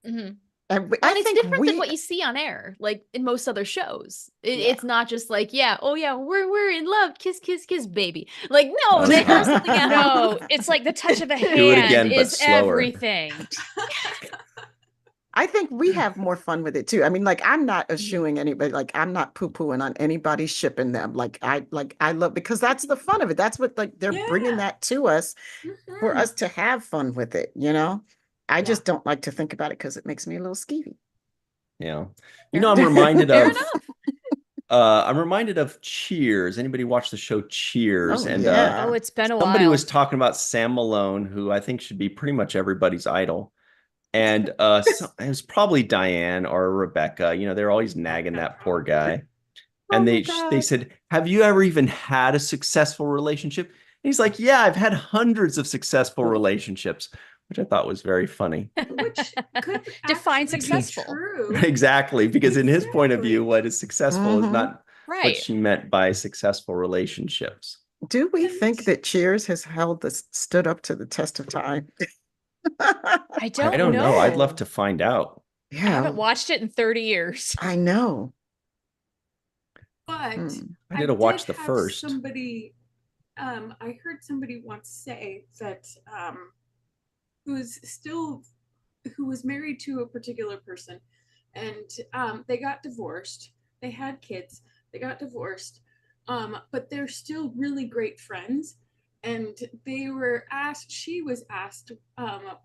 Mhm. And Well, I it's think different than what you see on air, like in most other shows. It's not just like, yeah, oh yeah, we're in love, kiss, kiss, kiss, baby. Like, no, No, they it's have not. something else. No, it's like the touch of a hand Do it again, but is slower. everything. I think we have more fun with it too. I mean, like I'm not eschewing anybody, like I'm not poo-pooing on anybody shipping them. I love, because that's the fun of it. That's what, like, they're bringing Yeah. that to us for Mhm. us to have fun with it, you know? I Yeah. just don't like to think about it because it makes me a little skeevy. Yeah. Fair I'm enough. reminded Fair of I'm reminded of Cheers. Anybody watch the show Cheers? Oh, And yeah. Oh, it's been a somebody while. was talking about Sam Malone, who I think should be pretty much everybody's idol. And it was probably Diane or Rebecca. They're always nagging that poor guy. And Oh my they God. said, "Have you ever even had a successful relationship?" And he's like, "Yeah, I've had hundreds of successful relationships," which I thought was very funny. Which could Define actually be successful. true. Exactly, because in his point of view, Exactly. what is successful is Mhm. not what Right. she meant by successful relationships. Do we And- think that Cheers has stood up to the test of time? I I don't don't know. I'd love know. to find out. I Yeah, haven't watched it in 30 years. I know. But Hmm. I did watch the have first. somebody, I heard somebody once say that who was married to a particular person, and they got divorced. They had kids. They got divorced, but they're still really great friends. And she was asked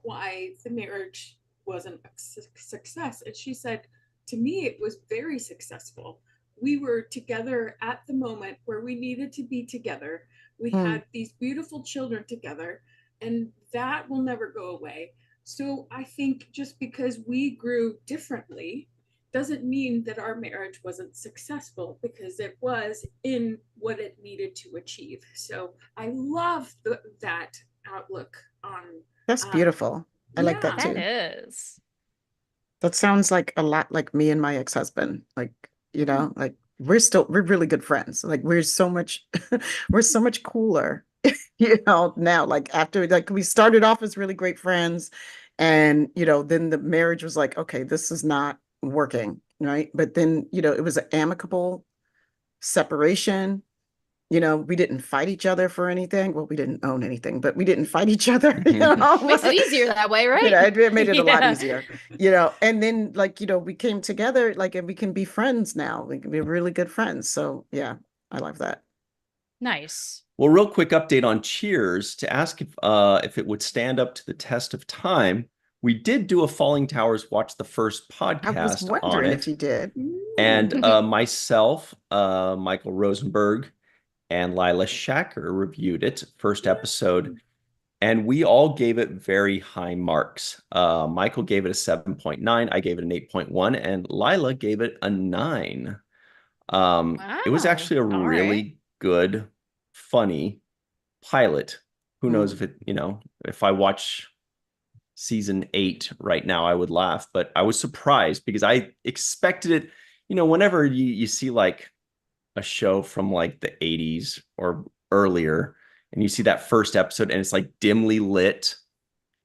why the marriage wasn't a success, and she said, "To me, it was very successful. We were together at the moment where we needed to be together. We had these beautiful children together, and that will never go away." So I think just because we grew differently doesn't mean that our marriage wasn't successful, because it was in what it needed to achieve. So I love that outlook on. That's beautiful. I like that Yeah. That too. is. That sounds like a lot like me and my ex-husband. Like, like we're really good friends. Like we're so much we're so much cooler, now. Like after, like, we started off as really great friends, and then the marriage was like, okay, this is not working, right? But then, it was an amicable separation. We didn't fight each other for anything. Well, we didn't own anything, but we didn't fight each other, Makes it easier that way, right? it made it a lot Yeah. easier, and then, like, we came together, like, and we can be friends now. We can be really good friends. So yeah, I love that. Nice. Well, real quick update on Cheers to ask if it would stand up to the test of time. We did do a Falling Towers Watch the First I was podcast on wondering if it. you did. And myself, Michael Rosenberg, and Lila Shacker reviewed it, first episode, and we all gave it very high marks. Michael gave it a 7.9, I gave it an 8.1, and Lila gave it a 9. It was Wow. actually a All really right. good, funny pilot. Who knows if if I watch season 8 right now, I would laugh, but I was surprised because I expected it. Whenever you see like a show from like the 80s or earlier, and you see that first episode and it's like dimly lit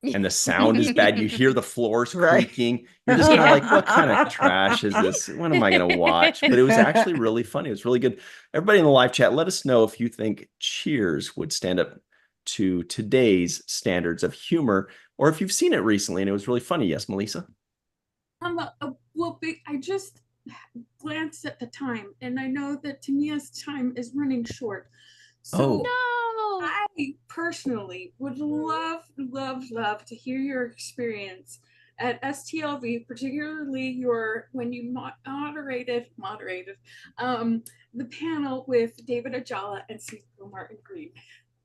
and the sound is bad, you hear the floors Right. creaking, you're just kind of Yeah. like, what kind of trash is this? What am I going to watch? But it was actually really funny. It was really good. Everybody in the live chat, let us know if you think Cheers would stand up to today's standards of humor, or if you've seen it recently and it was really funny. Yes, Melissa? I just glanced at the time, and I know that Tamia's time is running short. So No. I personally would love to hear your experience at STLV, particularly when you moderated the panel with David Ajala and Cecil Martin Green.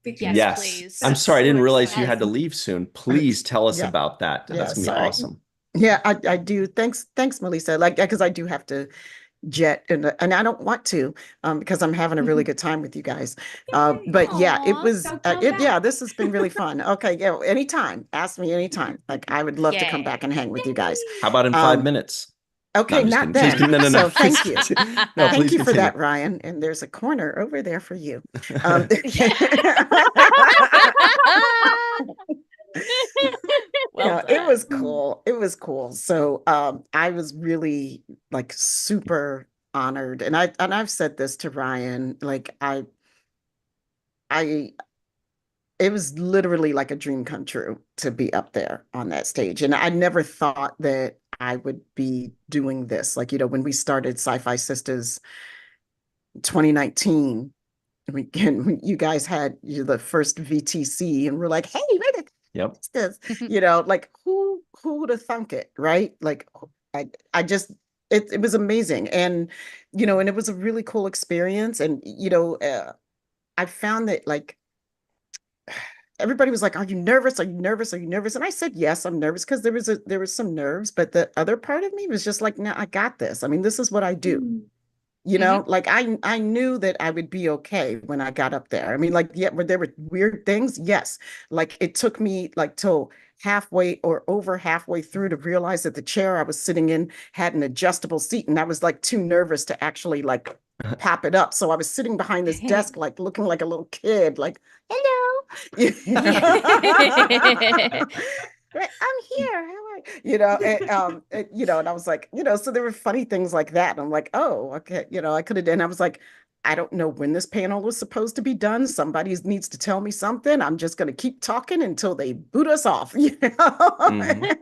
Because Yes, please. I'm that's sorry, I so didn't realize you exciting. had to leave soon. Please tell us Yeah. about that. Yeah, That's gonna be sorry. awesome. Yeah, I do. Thanks, Melissa. Like, because I do have to, jet, and I don't want to, because I'm having a really good time with you guys. But yeah, it Aw, was so come yeah, back. this has been really fun. Okay, yeah, anytime. Ask me anytime. Like I would love to come back Yay. and hang with you guys. How about in Um, 5 minutes? No, Okay, I'm just not kidding. Please, then. no, no, no. So Please thank you. continue. No, Thank please you for continue. that, Ryan. And there's a corner over there for you. Um, Well yeah, it was done. cool. It was cool. So I was really like super honored. And I've said this to Ryan, like I it was literally like a dream come true to be up there on that stage. And I never thought that I would be doing this. Like, when we started Sci-Fi Sisters 2019, when you guys had the first VTC, and we're like, hey, wait, Yep. what's this? Like who would have thunk it, right? Like I just it was amazing. And and it was a really cool experience. And I found that, like, everybody was like, are you nervous? Are you nervous? Are you nervous? And I said, yes, I'm nervous, because there was some nerves, but the other part of me was just like, no, I got this. I mean, this is what I do. Mhm. Like I knew that I would be okay when I got up there. I mean, like, yeah, where there were weird things, yes. Like, it took me like till halfway or over halfway through to realize that the chair I was sitting in had an adjustable seat, and I was like too nervous to actually like pop it up. So I was sitting behind this desk, like looking like a little kid, like, hello. Right, I'm here. How are you? And I was like, so there were funny things like that. And I'm like, oh, okay. I could have done. I was like, I don't know when this panel was supposed to be done. Somebody needs to tell me something. I'm just going to keep talking until they boot us off. Mhm.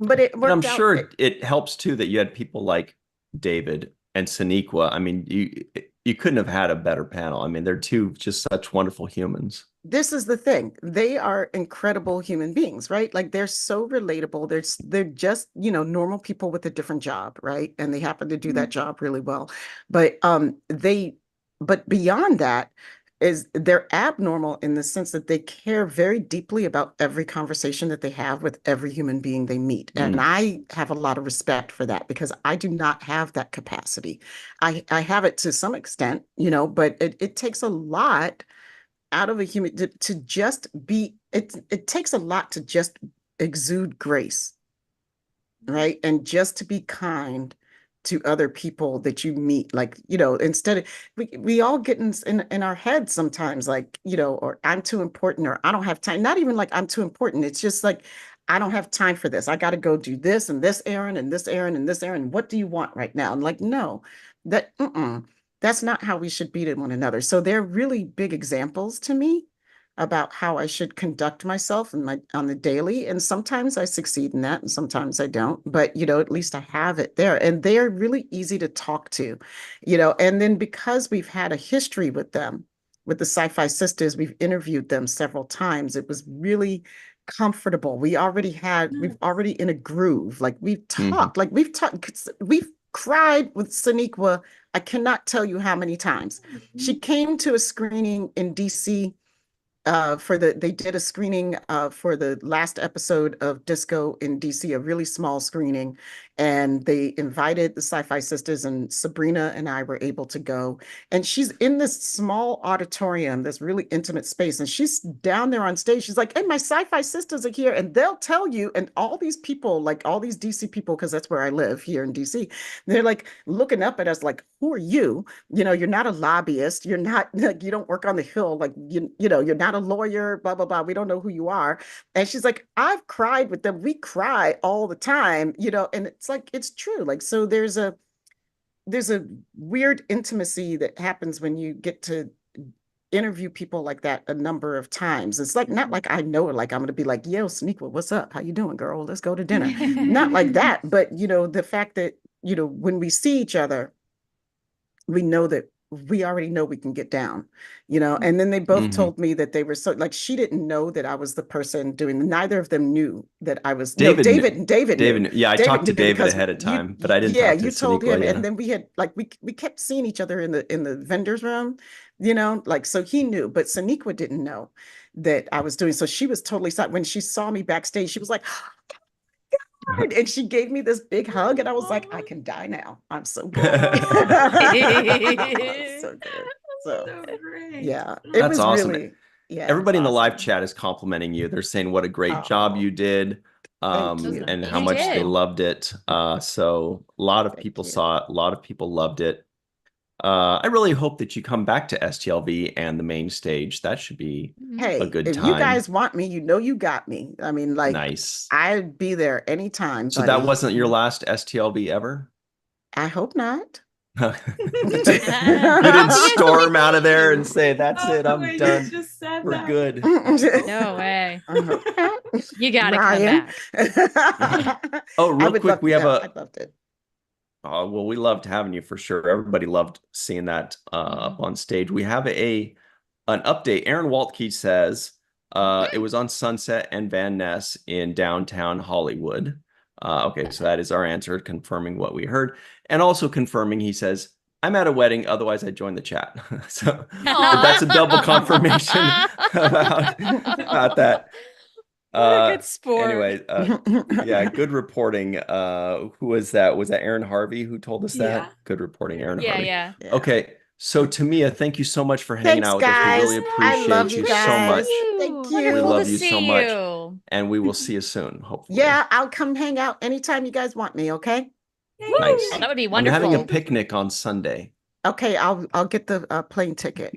But it And I'm worked out. sure it helps too that you had people like David and Sonequa. I mean, you couldn't have had a better panel. I mean, they're two just such wonderful humans. This is the thing. They are incredible human beings, right? Like, they're so relatable. They're just, normal people with a different job, right? And they happen to do that job really well. But but beyond that, is they're abnormal in the sense that they care very deeply about every conversation that they have with every human being they meet. And Mm. I have a lot of respect for that, because I do not have that capacity. I have it to some extent, but it takes a lot out of a human to just be. It takes a lot to just exude grace, right? And just to be kind to other people that you meet. Like, instead of, we all get in our heads sometimes, like, or I'm too important, or I don't have time. Not even like I'm too important, it's just like, I don't have time for this. I got to go do this and this errand and this errand and this errand. What do you want right now? And like, no, that's not how we should be to one another. So they're really big examples to me about how I should conduct myself on the daily. And sometimes I succeed in that, and sometimes I don't. But at least I have it there. And they are really easy to talk to, and then because we've had a history with them, with the Sci-Fi Sisters, we've interviewed them several times. It was really comfortable. We've already in a groove. Like, Mhm. we've cried with Sonequa. I cannot tell you how many times. She came to a screening in DC, they did a screening for the last episode of Disco in DC, a really small screening, and they invited the Sci-Fi Sisters, and Sabrina and I were able to go. And she's in this small auditorium, this really intimate space, and she's down there on stage. She's like, hey, my Sci-Fi Sisters are here, and they'll tell you. And all these people, like all ththese DC people, because that's where I live here in DC, they're like looking up at us like, who are you? You're not a lobbyist. You're not, like, you don't work on the Hill. Like, you're not a lawyer, blah, blah, blah. We don't know who you are. And she's like, I've cried with them. We cry all the time, and it's like, it's true. Like, so there's a weird intimacy that happens when you get to interview people like that a number of times. It's like, not like I know it, like I'm going to be like, yo, Sonequa, what's up? How you doing, girl? Let's go to dinner. Not like that. But, the fact that, when we see each other, we know that we already know we can get down, and then they both Mhm. told me that they were so, like, she didn't know that I was the person doing, neither of them knew that I was. No, David, David knew. Yeah, I David talked to knew David because ahead of you, time, but I didn't yeah, talk to you told Sonequa. him. Yeah. And then we had, like, we kept seeing each other in the vendors room, like, so he knew, but Sonequa didn't know that I was doing. So she was totally sad when she saw me backstage. She was like, hard. And she gave me this big hug, and I was like, I can die now. I'm so good. So good. So So great. yeah, it That's was awesome. really, yeah. Everybody in the live awesome. chat is complimenting you. They're saying what a great job Oh, you did, thank you. and how You much they did. loved it. So a lot of Thank people you. saw it. A lot of people loved it. I really hope that you come back to STLV and the main stage. That should be Hey, a good if time. you guys want me, you know you got me. I mean, like, Nice. I'd be there anytime, So buddy. that wasn't your last STLV ever? I hope not. You didn't storm out of there and say, "That's it, Oh, I'm wait, done. you just said We're that. good." No way. I hope not. You gotta Ryan. come back. Oh, I real would quick, love we to have know. a I loved it. Oh, well, we loved having you for sure. Everybody loved seeing that up on stage. We have an update. Aaron Waltke says it was on Sunset and Van Ness in downtown Hollywood. Okay, so that is our answer, confirming what we heard. And also confirming, he says, I'm at a wedding, otherwise I joined the chat. So that's a double confirmation about that. What a good sport. Anyway, yeah, good reporting. Who was that? Was that Aaron Harvey who told us that? Yeah. Good reporting, Aaron Yeah, Harvey. yeah. Yeah. Okay, so Tamia, thank you so much for hanging Thanks, out with us. We really guys. I appreciate love you you so guys. much. Thank We you. Wonderful love to you so see much. you. And we will see you soon, hopefully. Yeah, I'll come hang out anytime you guys want me, okay? Nice. Oh, that would be I'm wonderful. having a picnic on Sunday. Okay, I'll get the plane ticket.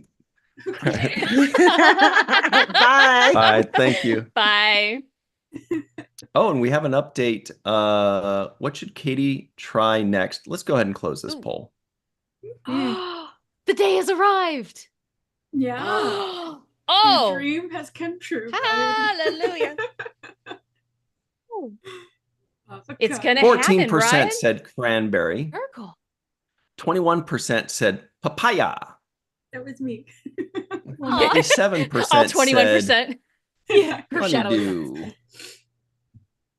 Okay. Bye. Bye. Thank you. Bye. Oh, and we have an update. What should Katie try next? Let's go ahead and close this Ooh. poll. The day has arrived. Yeah. Your Oh, dream has come true. hallelujah. Avocado. It's gonna happen, 14% Brian. said cranberry. Miracle. 21% said papaya. That was me. Aw. 57% All said 21%. Yeah. honeydew.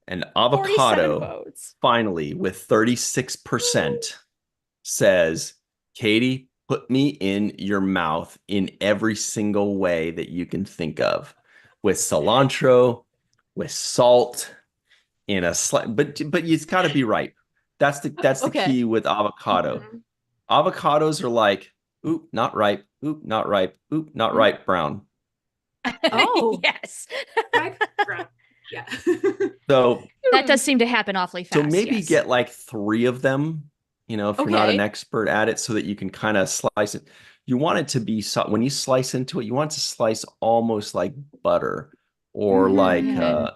And 47 avocado, votes. finally, with 36%, says, Katie, put me in your mouth in every single way that you can think of, with cilantro, with salt, in a slight, but it's got to be ripe. That's the Okay. key with avocado. Mhm. Avocados are like, oop, not ripe, oop, not ripe, oop, not ripe, brown. Oh. Yes. Right? Right. Yeah. So That does seem to happen awfully fast. So maybe yes. get like 3 of them, if you're not an Okay. expert at it, so that you can kind of slice it. You want it to be, when you slice into it, you want it to slice almost like butter or Mhm. like, Yeah,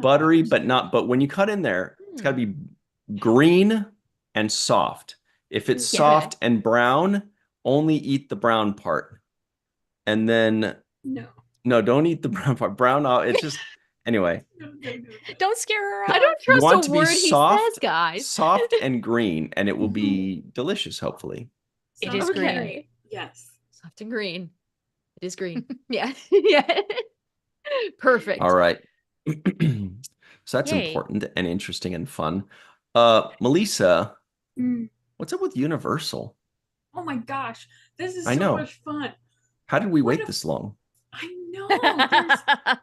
buttery, butter's but when you cut in there, it's got to be green and soft. If it's Yeah. soft and brown, only eat the brown part. And then, No. don't eat the brown part. Brown, it's just, anyway. No. Don't scare her I off. don't You trust want a to be word he soft, says, guys. soft and green, and it will be delicious, hopefully. It is Sounds green. great. Yes. Soft and green. It is green. Yeah. Yeah. Perfect. All right. So that's Yay. important and interesting and fun. Melissa, Mm. what's up with Universal? Oh my gosh. This is I so know. much fun. How did we What wait if- this long? I know.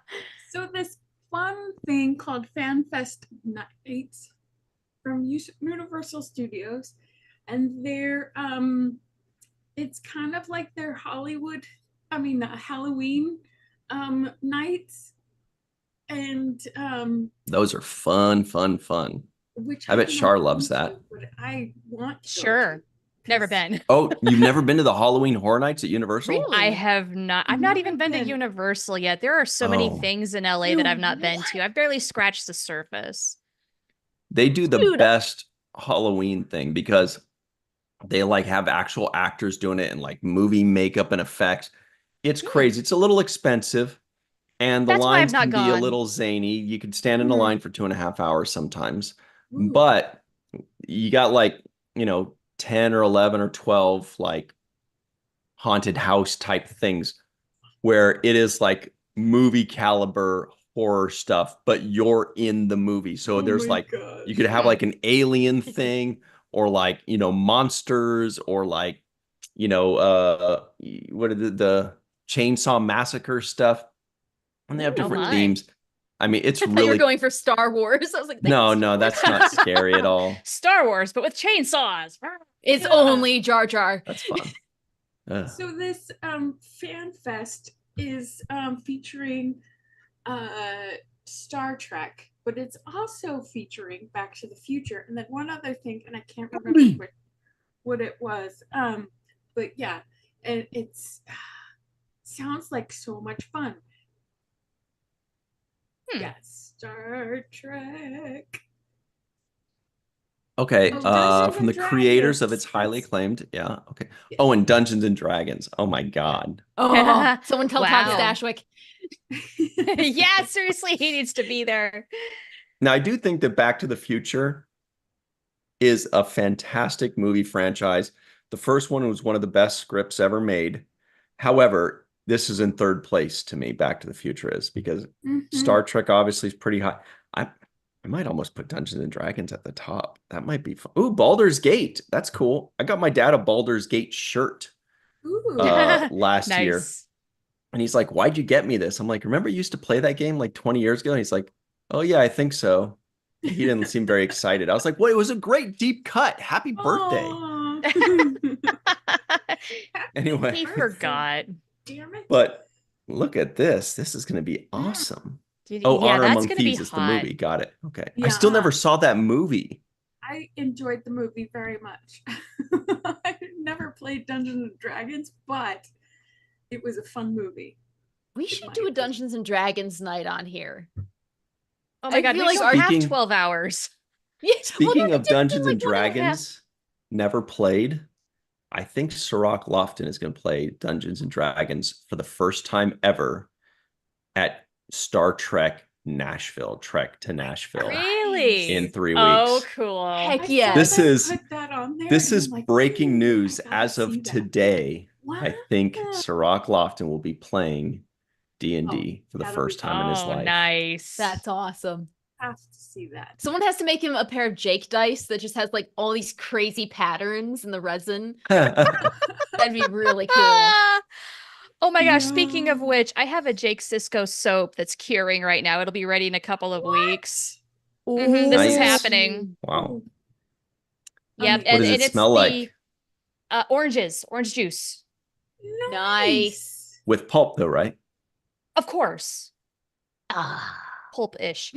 So this fun thing called Fanfest Nights from Universal Studios, and they're it's kind of like their Halloween nights, and Those are fun. which I bet have Char not loves been that. to, but I want to go Sure. to, Never 'cause been. Oh, you've never been to the Halloween Horror Nights at Universal? Really? I have not. I've not Never even been to been. Universal yet. There are so many Oh. things in LA that I've not been to. I've barely scratched the surface. They do the Dude. best Halloween thing because they like have actual actors doing it and like movie makeup and effects. It's crazy. It's a little expensive, and the That's why lines I've not can be a gone. little zany. You could stand in a Mhm. line for 2.5 hours sometimes, Ooh. but you got like 10 or 11 or 12 like haunted house type things where it is like movie caliber horror stuff, but you're in the movie. So Oh there's my like, gosh. you could have like an alien thing or like, monsters or like, what are the Chainsaw Massacre stuff. And they have Oh different my. themes. I mean, it's I thought you were really going for Star Wars. I was like, no, thanks. no, that's not scary at all. Star Wars, but with chainsaws. It's Yeah. only Jar Jar. That's fun. Ugh. So this Fanfest is featuring Star Trek, but it's also featuring Back to the Future, and then one other thing, and I can't remember what it was. But yeah, and it's sounds like so much fun. Yeah, Star Trek. Okay, Oh, Dungeons from the and creators of Dragons. its highly acclaimed, yeah, okay. Yeah. Oh, and Dungeons and Dragons. Oh my God. Oh, someone tell Todd Wow. Stashwick. Yeah, seriously, he needs to be there. Now, I do think that Back to the Future is a fantastic movie franchise. The first one was one of the best scripts ever made. However, this is in third place to me, Back to the Future is, because Star Trek obviously is pretty high. I might almost put Dungeons and Dragons at the top. That might be fun. Ooh, Baldur's Gate. That's cool. I got my dad a Baldur's Gate shirt Ooh. last year. Nice. And he's like, why'd you get me this? I'm like, remember you used to play that game like 20 years ago? And he's like, oh yeah, I think so. He didn't seem very excited. I was like, well, it was a great deep cut. Happy birthday. Anyway. He forgot. Damn it. But look at this. This is going to be awesome. Dude, Oh, yeah, Honor that's Among gonna be Thieves is the hot. movie. Got it. Okay. I still Yeah. never saw that movie. I enjoyed the movie very much. I never played Dungeons and Dragons, but it was a fun movie. We should do a Dungeons and Dragons night on here. Oh my I God, feel we like don't have Speaking- 12 hours. Yeah. Speaking of Dungeons and like 1.5. Dragons, never played. I think Sirach Lofton is going to play Dungeons and Dragons for the first time ever at Star Trek Nashville, Trek to Nashville Really? in 3 weeks. Oh, cool. Heck I yeah. saw This them is- put that on there, This and is I'm like, breaking "Ooh, news I gotta as see of that." today. I What? think Sirach Lofton will be playing D&D for the that'll be first time in his Oh, life. nice. That's awesome. Have to see that. Someone has to make him a pair of Jake dice that just has like all these crazy patterns in the resin. That's That'd be really cool. Ah! Oh my gosh, speaking of Yeah. which, I have a Jake Sisko soap that's curing right now. It'll be ready in a couple of weeks. This is Nice. happening. Wow. Yeah, What and, does it and it's smell like? oranges, orange juice. Nice. With pulp, though, right? Of course. Ah. Pulp-ish.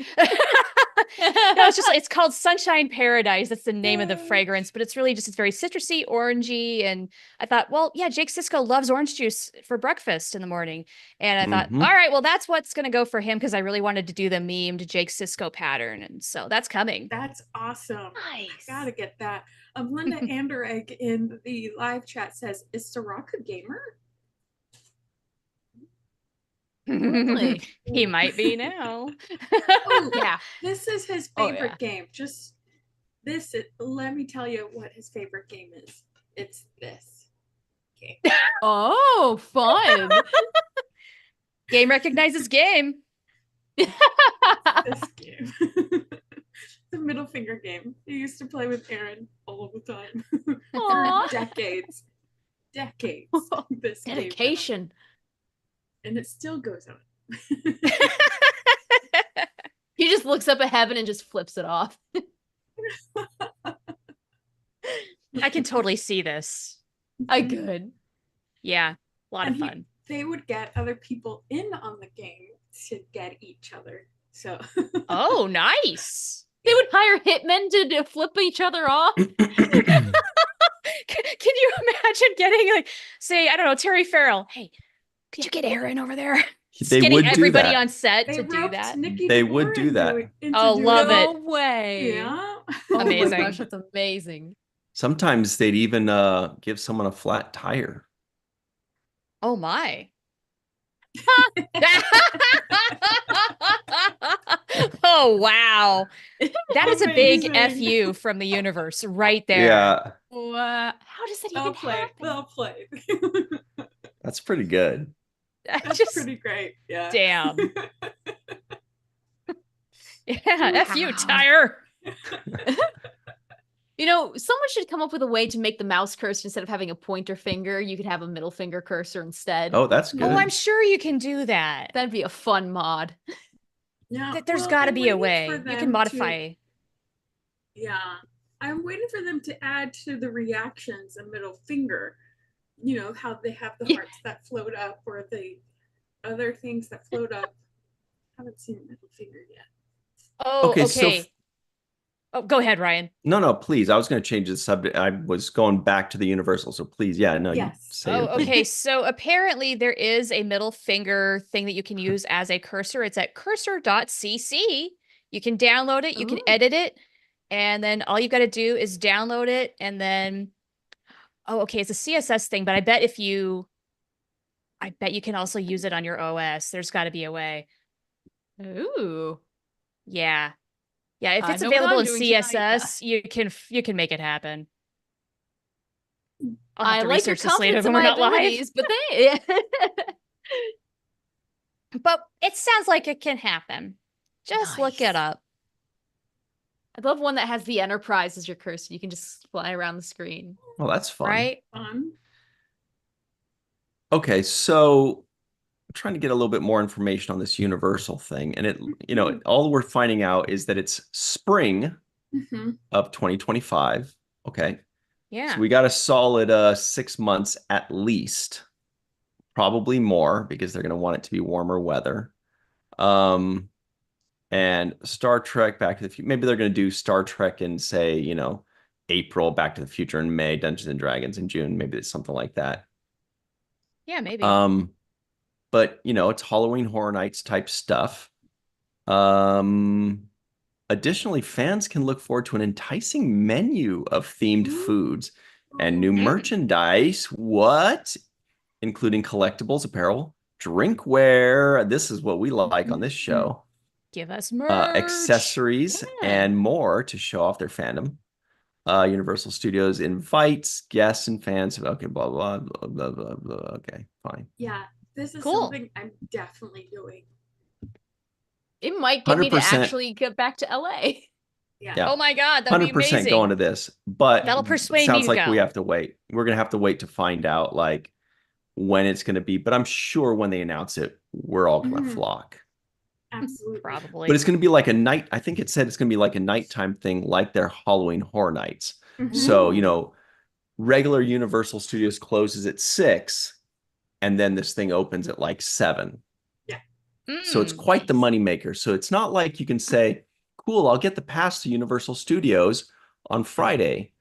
No, it's called Sunshine Paradise. That's the name of the fragrance, but it's really just, it's very citrusy, orangey. And I thought, well, yeah, Jake Sisko loves orange juice for breakfast in the morning. And I thought, Mhm. all right, well, that's what's going to go for him, because I really wanted to do the memed Jake Sisko pattern. And so that's coming. That's awesome. Nice. I gotta get that. Linda Anderegg in the live chat says, "Is Sirach a gamer?" Really? He might be now. Oh, Yeah. this is his Oh, favorite yeah. game. Just this. Let me tell you what his favorite game is. It's this game. Oh, fun. Game recognizes game. This game. The middle finger game. He used to play with Aaron all the time Aw. for decades. Decades. This game. Dedication. And it still goes on. He just looks up at heaven and just flips it off. I can totally see this. I could. Yeah, a lot of And he- fun. They would get other people in on the game to get each other. So Oh, nice. They would hire hitmen to flip each other off. Can you imagine getting, like, say, I don't know, Terry Farrell? Hey, could you get Aaron over there? They Getting would do everybody that. on set they to do roped that. Nikki They DeVore would do into that. it- into Oh, doing love it. it. No way. Yeah. Oh Amazing. my gosh, that's amazing. Sometimes they'd even give someone a flat tire. Oh my. Oh wow. That is a big Amazing. FU from the universe right there. Yeah, How does that even Well played. happen? Well played. that's pretty good. That's Just pretty great. Yeah. damn. Yeah, FU Wow. tire. You know, someone should come up with a way to make the mouse cursor instead of having a pointer finger. You could have a middle finger cursor instead. Oh, that's good. Oh, I'm sure you can do that. That'd be a fun mod. Yeah, There's well, got to I'm be a waiting for way. You them can modify. yeah, I'm waiting for them to add to the reactions a middle finger. You know how they have the Yeah. hearts that float up or the other things that float up. Haven't seen a middle finger yet. Oh, Okay, so okay. Oh, go ahead, Ryan. no, please. I was going to change the subject. I was going back to the Universal. So please, yeah, no, you Yes. say Oh, it, please. okay. So apparently there is a middle finger thing that you can use as a cursor. It's at cursor.cc. You can download it, you can Ooh. edit it, and then all you've got to do is download it. And then, oh, okay, it's a CSS thing, but I bet you can also use it on your OS. There's got to be a way. Ooh. Yeah. Yeah, if I it's know what available I'm in doing tonight. CSS, you can make it happen. I'll have I to like your research this later confidence when in we're my not live. abilities, but they But it sounds like it can happen. Just look it Nice. up. I love one that has the Enterprise as your cursor. You can just fly around the screen. Well, that's fun. Right? Fun. Okay, so I'm trying to get a little bit more information on this Universal thing. And all we're finding out is that it's spring Mm-hmm. of 2025. Okay. Yeah. So we got a solid 6 months at least, probably more because they're going to want it to be warmer weather. And Star Trek Back to the Future, maybe they're going to do Star Trek in, say, April, Back to the Future in May, Dungeons and Dragons in June. Maybe it's something like that. Yeah, maybe. But it's Halloween Horror Nights type stuff. Additionally, fans can look forward to an enticing menu of themed foods and new merchandise. What? Including collectibles, apparel, drinkware. This is what we like on this show. Give us merch. Accessories and more to show off their fandom. Universal Studios invites guests and fans. Okay, blah, blah, blah, blah, blah, blah. Okay, fine. Yeah, this is Cool. something I'm definitely doing. It might get me to 100%. actually get back to LA. Yeah. Oh my God, that'd be 100% amazing. going to this, but That'll persuade me sounds to like we go. have to wait. We're going to have to wait to find out like when it's going to be, but I'm sure when they announce it, we're all going to flock. Absolutely. Probably. But it's going to be like a night. I think it said it's going to be like a nighttime thing, like their Halloween Horror Nights. Mhm. So, regular Universal Studios closes at 6, and then this thing opens at like 7. Yeah. So it's quite the moneymaker. So it's not like you can say, cool, I'll get the pass to Universal Studios on Friday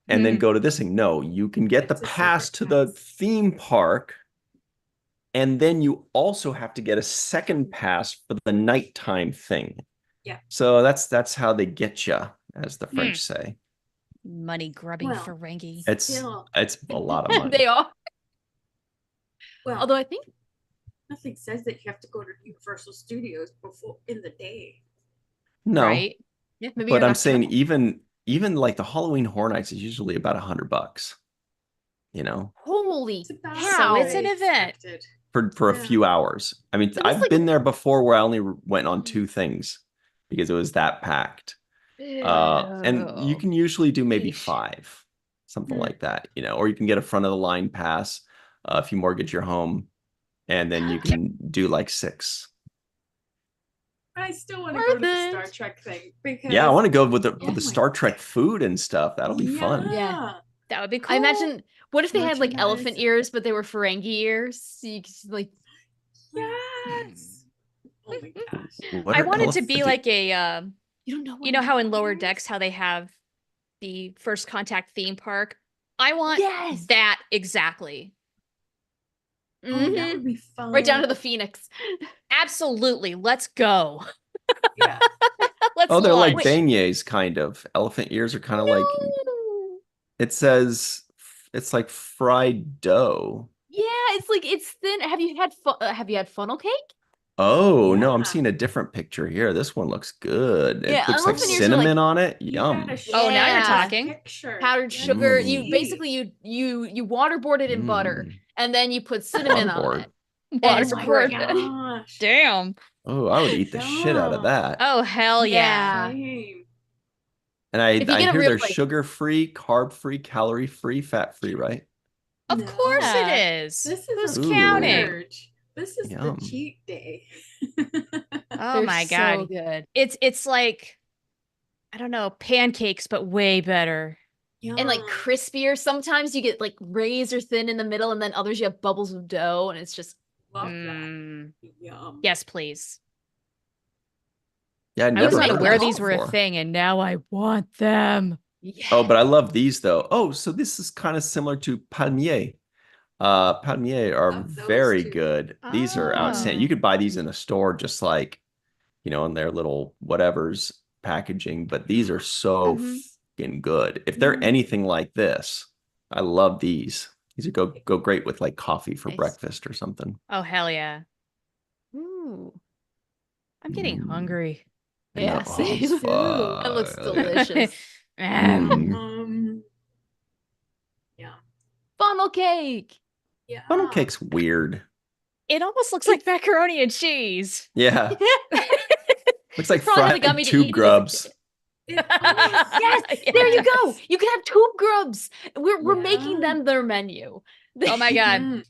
and then go to this thing. No, you can get the It's a pass separate to the pass. theme park. And then you also have to get a second pass for the nighttime thing. Yeah. So that's how they get you, as the French say. Money grubbing Well, for Rengi. It's a lot of money. They are. Well, Although I think nothing says that you have to go to Universal Studios before in the day. No, Right? yeah, maybe but you're I'm not saying careful. even like the Halloween Horror Nights is usually about $100. Holy It's about cow. So it's an event. expected. For a Yeah. few hours. I mean, But that's I've like- been there before where I only went on 2 things because it was that packed. And you can usually do maybe Yeesh. 5, something Hmm. like that, or you can get a front of the line pass if you mortgage your home, and then you can do like 6. I still want to go to the Worth Star it. Trek thing because Yeah, I want to go with Yeah. the Star Trek food and stuff. That'll be fun. Yeah. That would be cool. I imagine, what if they had like elephant Merchandise. ears, but they were Ferengi ears? So you could like, Yes. Oh my gosh. What I are want it to elephant- be like a you don't know what you know I'm how in talking Lower about? Decks how they have the First Contact theme park? I want Yes. that exactly. Oh, that Mhm. would be fun. Right down to the Phoenix. Absolutely. Let's go. Yeah. Let's Oh, they're like launch. beignets, kind of. Elephant ears are kind of like, it says it's like fried dough. Yeah, it's thin. Have you had funnel cake? Oh, no, I'm Yeah. seeing a different picture here. This one looks good. Yeah, It looks like elephant ears are like- cinnamon on it. You Yum. gotta Oh, now you're Yeah. show us a talking. picture. Powdered Let sugar. me You see. basically you waterboard it in butter, Mm. and then you put cinnamon on Waterboard. it. Water it's Oh my board. gosh. Damn. Oh, I would eat the shit out of Yum. that. Oh hell yeah. Yeah. Same. And I If you get a hear real they're place. sugar-free, carb-free, calorie-free, fat-free, right? Of course Yeah. it is. This is Who's a Ooh. counting? splurge. This is Yum. the cheat day. Oh They're my so God. good. It's like, I don't know, pancakes, but way better. And like Yum. crispier. Sometimes you get like razor thin in the middle, and then others you have bubbles of dough, and it's just Love Mm, that. Yum. yes, please. Yeah, I I never was not heard of aware this these were a before. thing, and now I want them. yeah. Oh, but I love these though. Oh, so this is kind of similar to palmier. Palmier are Love those very too. good. These are outstanding. You Oh. could buy these in a store just like, in their little whatever's packaging, but these are so Mhm. fucking good. If they're anything like this, I love these. These would go great with like coffee for Nice. breakfast or something. Oh, hell yeah. Ooh, I'm getting hungry. I know. Yeah, Oh, same. That looks fuck. delicious. Mm. Yeah. Funnel cake. Yeah. Funnel cake's weird. It almost looks like macaroni and cheese. Yeah. Looks like Probably fried got me to tube eat it as a grubs. kid. Yes. Yes, there you go. You can have tube grubs. We're making Yeah. them their menu. Oh my God. Mhm.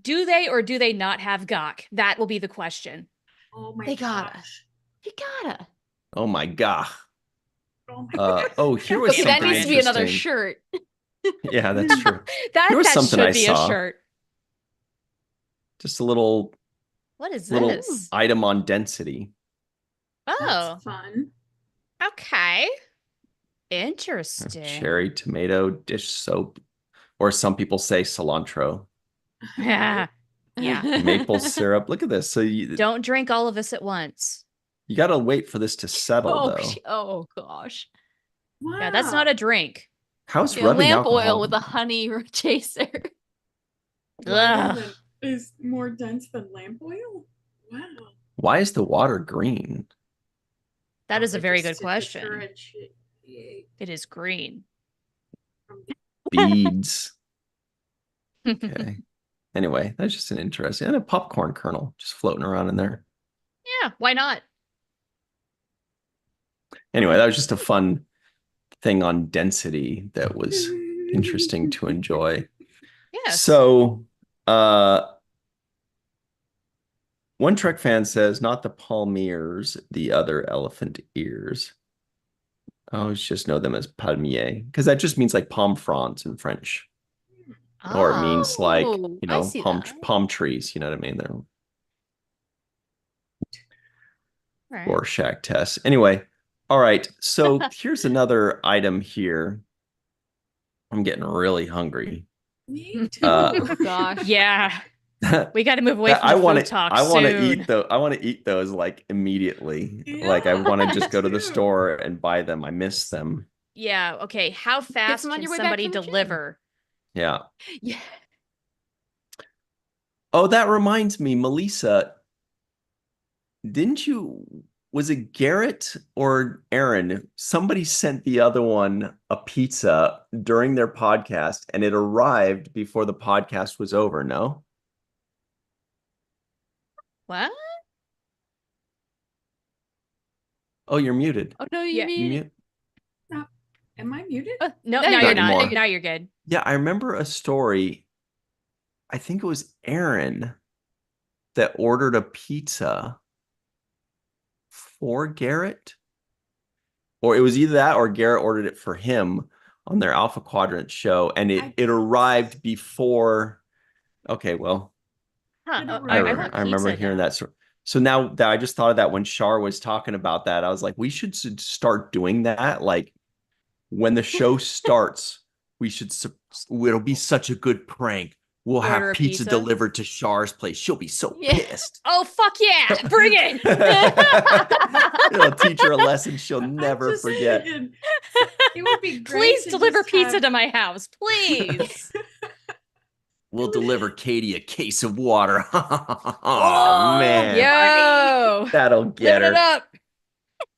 Do they or do they not have gawk? That will be the question. Oh my They gotta. gosh. You gotta. Oh my god. Oh my Here was Okay, that something needs to be another interesting. shirt. Yeah, that's true. That Here was something should I be saw. a shirt. Just a little What is little this? item on density. Oh, That's fun. okay. A Interesting. cherry tomato dish soap, or some people say cilantro. Yeah. Yeah. Maple syrup. Look at this. So you Don't drink all of this at once. got to wait for this to settle, Oh, though. oh gosh. Wow. Yeah, that's not a drink. How's Yeah, rubbing lamp alcohol? oil with a honey chaser. Ugh. Is more dense than lamp oil? Wow. Why is the water green? That is a very good Just to question. differentiate It is green. from Beads. Okay. Anyway, that's just an interesting, and a popcorn kernel just floating around in there. Yeah, why not? Anyway, that was just a fun thing on density that was interesting to enjoy. Yes. So, one Trek fan says, not the palmiers, the other elephant ears. I always just know them as palmier, because that just means like palm fronds in French. Or it means like, Oh, I see that. palm trees, you know what I mean? They're Right. Rorschach tests. Anyway, all right. So here's another item here. I'm getting really hungry. Me too. Oh gosh. Yeah, we got to move away from I the want food talk I want to soon. eat I want to eat those like immediately. Like I Yeah, want to me just go to the too. store and buy them. I miss them. Yeah, okay. How fast some on can your way back somebody from the gym. deliver? Yeah. Yeah. Oh, that reminds me, Melissa, was it Garrett or Aaron? Somebody sent the other one a pizza during their podcast and it arrived before the podcast was over, no? What? Oh, you're muted. Oh no, you Yeah. You mean mute? Am I muted? No, There now you you're go. not. Anymore. Now you're good. Yeah, I remember a story. I think it was Aaron that ordered a pizza for Garrett. Or it was either that or Garrett ordered it for him on their Alpha Quadrant show. And it arrived before. Okay, well, Huh. don't I remember. want I remember pizza hearing now. that story. So now that I just thought of that when Shar was talking about that, I was like, we should start doing that. Like when the show starts, it'll be such a good prank. We'll Order have a pizza pizza? delivered to Shar's place. She'll be so Yeah. pissed. Oh, fuck yeah. Bring it. It'll teach her a lesson she'll I'm never just forget. thinking, it would be great Please to deliver just pizza have- to my house. Please. We'll deliver Katie a case of water. Oh, Oh, man. Yo. That'll get Living it her. up.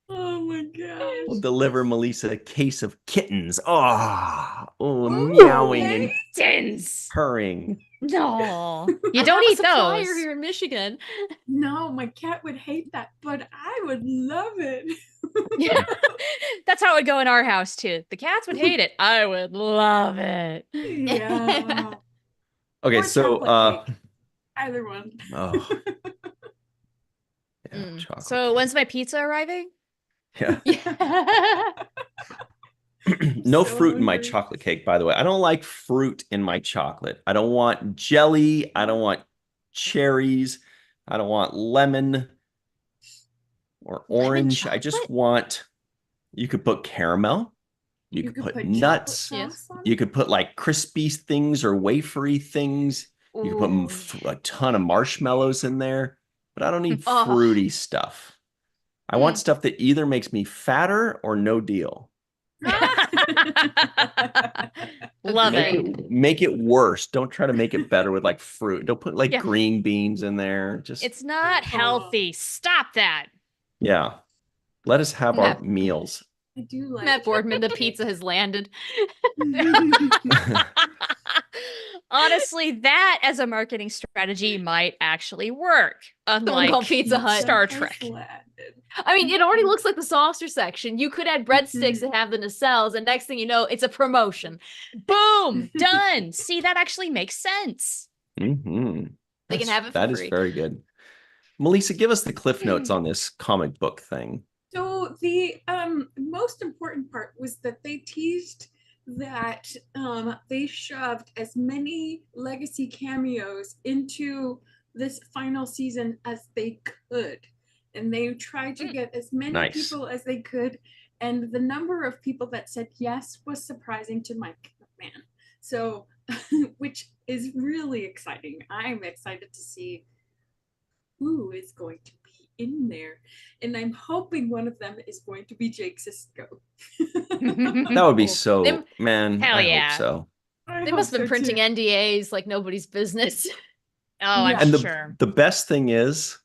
Oh my gosh. We'll deliver Melissa a case of kittens. Oh, Ooh, meowing and okay. Kittens. purring. No. You I don't have a eat supplier those. here in Michigan. No, my cat would hate that, but I would love it. Yeah. That's how it would go in our house too. The cats would hate it. I would love it. Yeah. Okay, Or so chocolate cake. Either one. oh, chocolate So cake. when's my pizza arriving? Yeah. I'm No so fruit in my hungry. chocolate cake, by the way. I don't like fruit in my chocolate. I don't want jelly. I don't want cherries. I don't want lemon or Lemon orange. I just chocolate? want, you could put caramel. You could put nuts. chocolate Yes. sauce on You it? could put like crispy things or wafery things. You could put Ooh, a ton of marshmallows in there, but I don't need Oh. fruity stuff. I want stuff that either makes me fatter or no deal. Love Make it. make it worse. Don't try to make it better with like fruit. Don't put like Yeah. green beans in there. Just It's not healthy. Stop that. yeah. Let us have our Matt- meals. I do like Matt Boardman, the chocolate pizza has landed. cake. Honestly, that as a marketing strategy might actually work. Someone called Unlike Pizza Hut. Star Has Trek. landed. I mean, it already looks like the saucer section. You could add breadsticks that have the nacelles, and next thing you know, it's a promotion. Boom, done. See, that actually makes sense. Mm-hmm. They can have it for That is free. very good. Melissa, give us the cliff notes on this comic book thing. So the most important part was that they teased that they shoved as many legacy cameos into this final season as they could. And they tried to get as many Nice. people as they could. And the number of people that said yes was surprising to my man. So, which is really exciting. I'm excited to see who is going to be in there. And I'm hoping one of them is going to be Jake Sisko. That would be so, Them- man. Hell I yeah. hope so. I They hope must have been so, printing too. NDAs like nobody's business. Oh, I'm Yeah. And sure. the best thing is,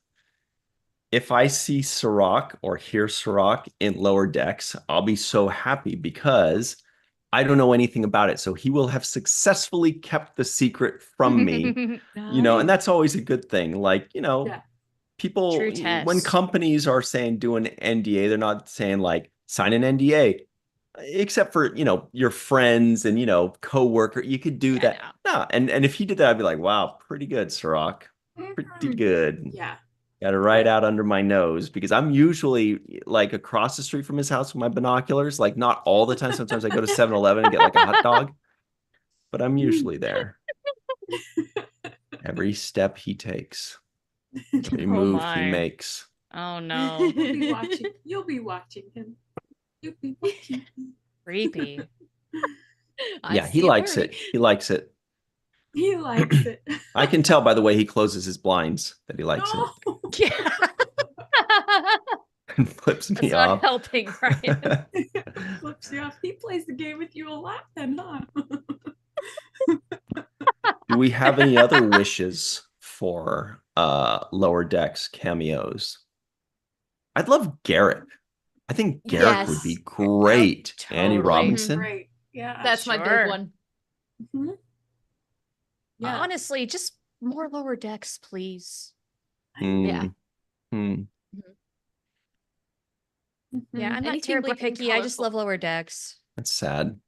if I see Sirach or hear Sirach in Lower Decks, I'll be so happy because I don't know anything about it. So he will have successfully kept the secret from me, and that's always a good thing. Like, Yeah. people, True when test. companies are saying do an NDA, they're not saying like sign an NDA, except for, your friends and, coworker. You could do Yeah, that. No. And if he did that, I'd be like, wow, pretty good, Sirach. Pretty good. Yeah. Got it right out under my nose because I'm usually like across the street from his house with my binoculars, like not all the time. Sometimes I go to 7-Eleven and get like a hot dog, but I'm usually there. Every step he takes, every move he my. makes. Oh no. You'll be watching. You'll be watching him. You'll be watching him. Creepy. Yeah, he likes it. He likes it. He likes it. I can tell by the way he closes his blinds that he likes No. it Yeah. and flips That's me not off. helping, Ryan. Flips you off. He plays the game with you a lot then, huh? Do we have any other wishes for Lower Decks cameos? I'd love Garrett. I think Garrett would be Yes. great. Oh, Annie totally. Robinson. Great. Yeah. That's my Sure. big one. Mhm. Yeah. Honestly, just more Lower Decks, please. Yeah. Hmm. Yeah, I'm not Anything terribly bright and picky. I just colorful. love Lower Decks. That's sad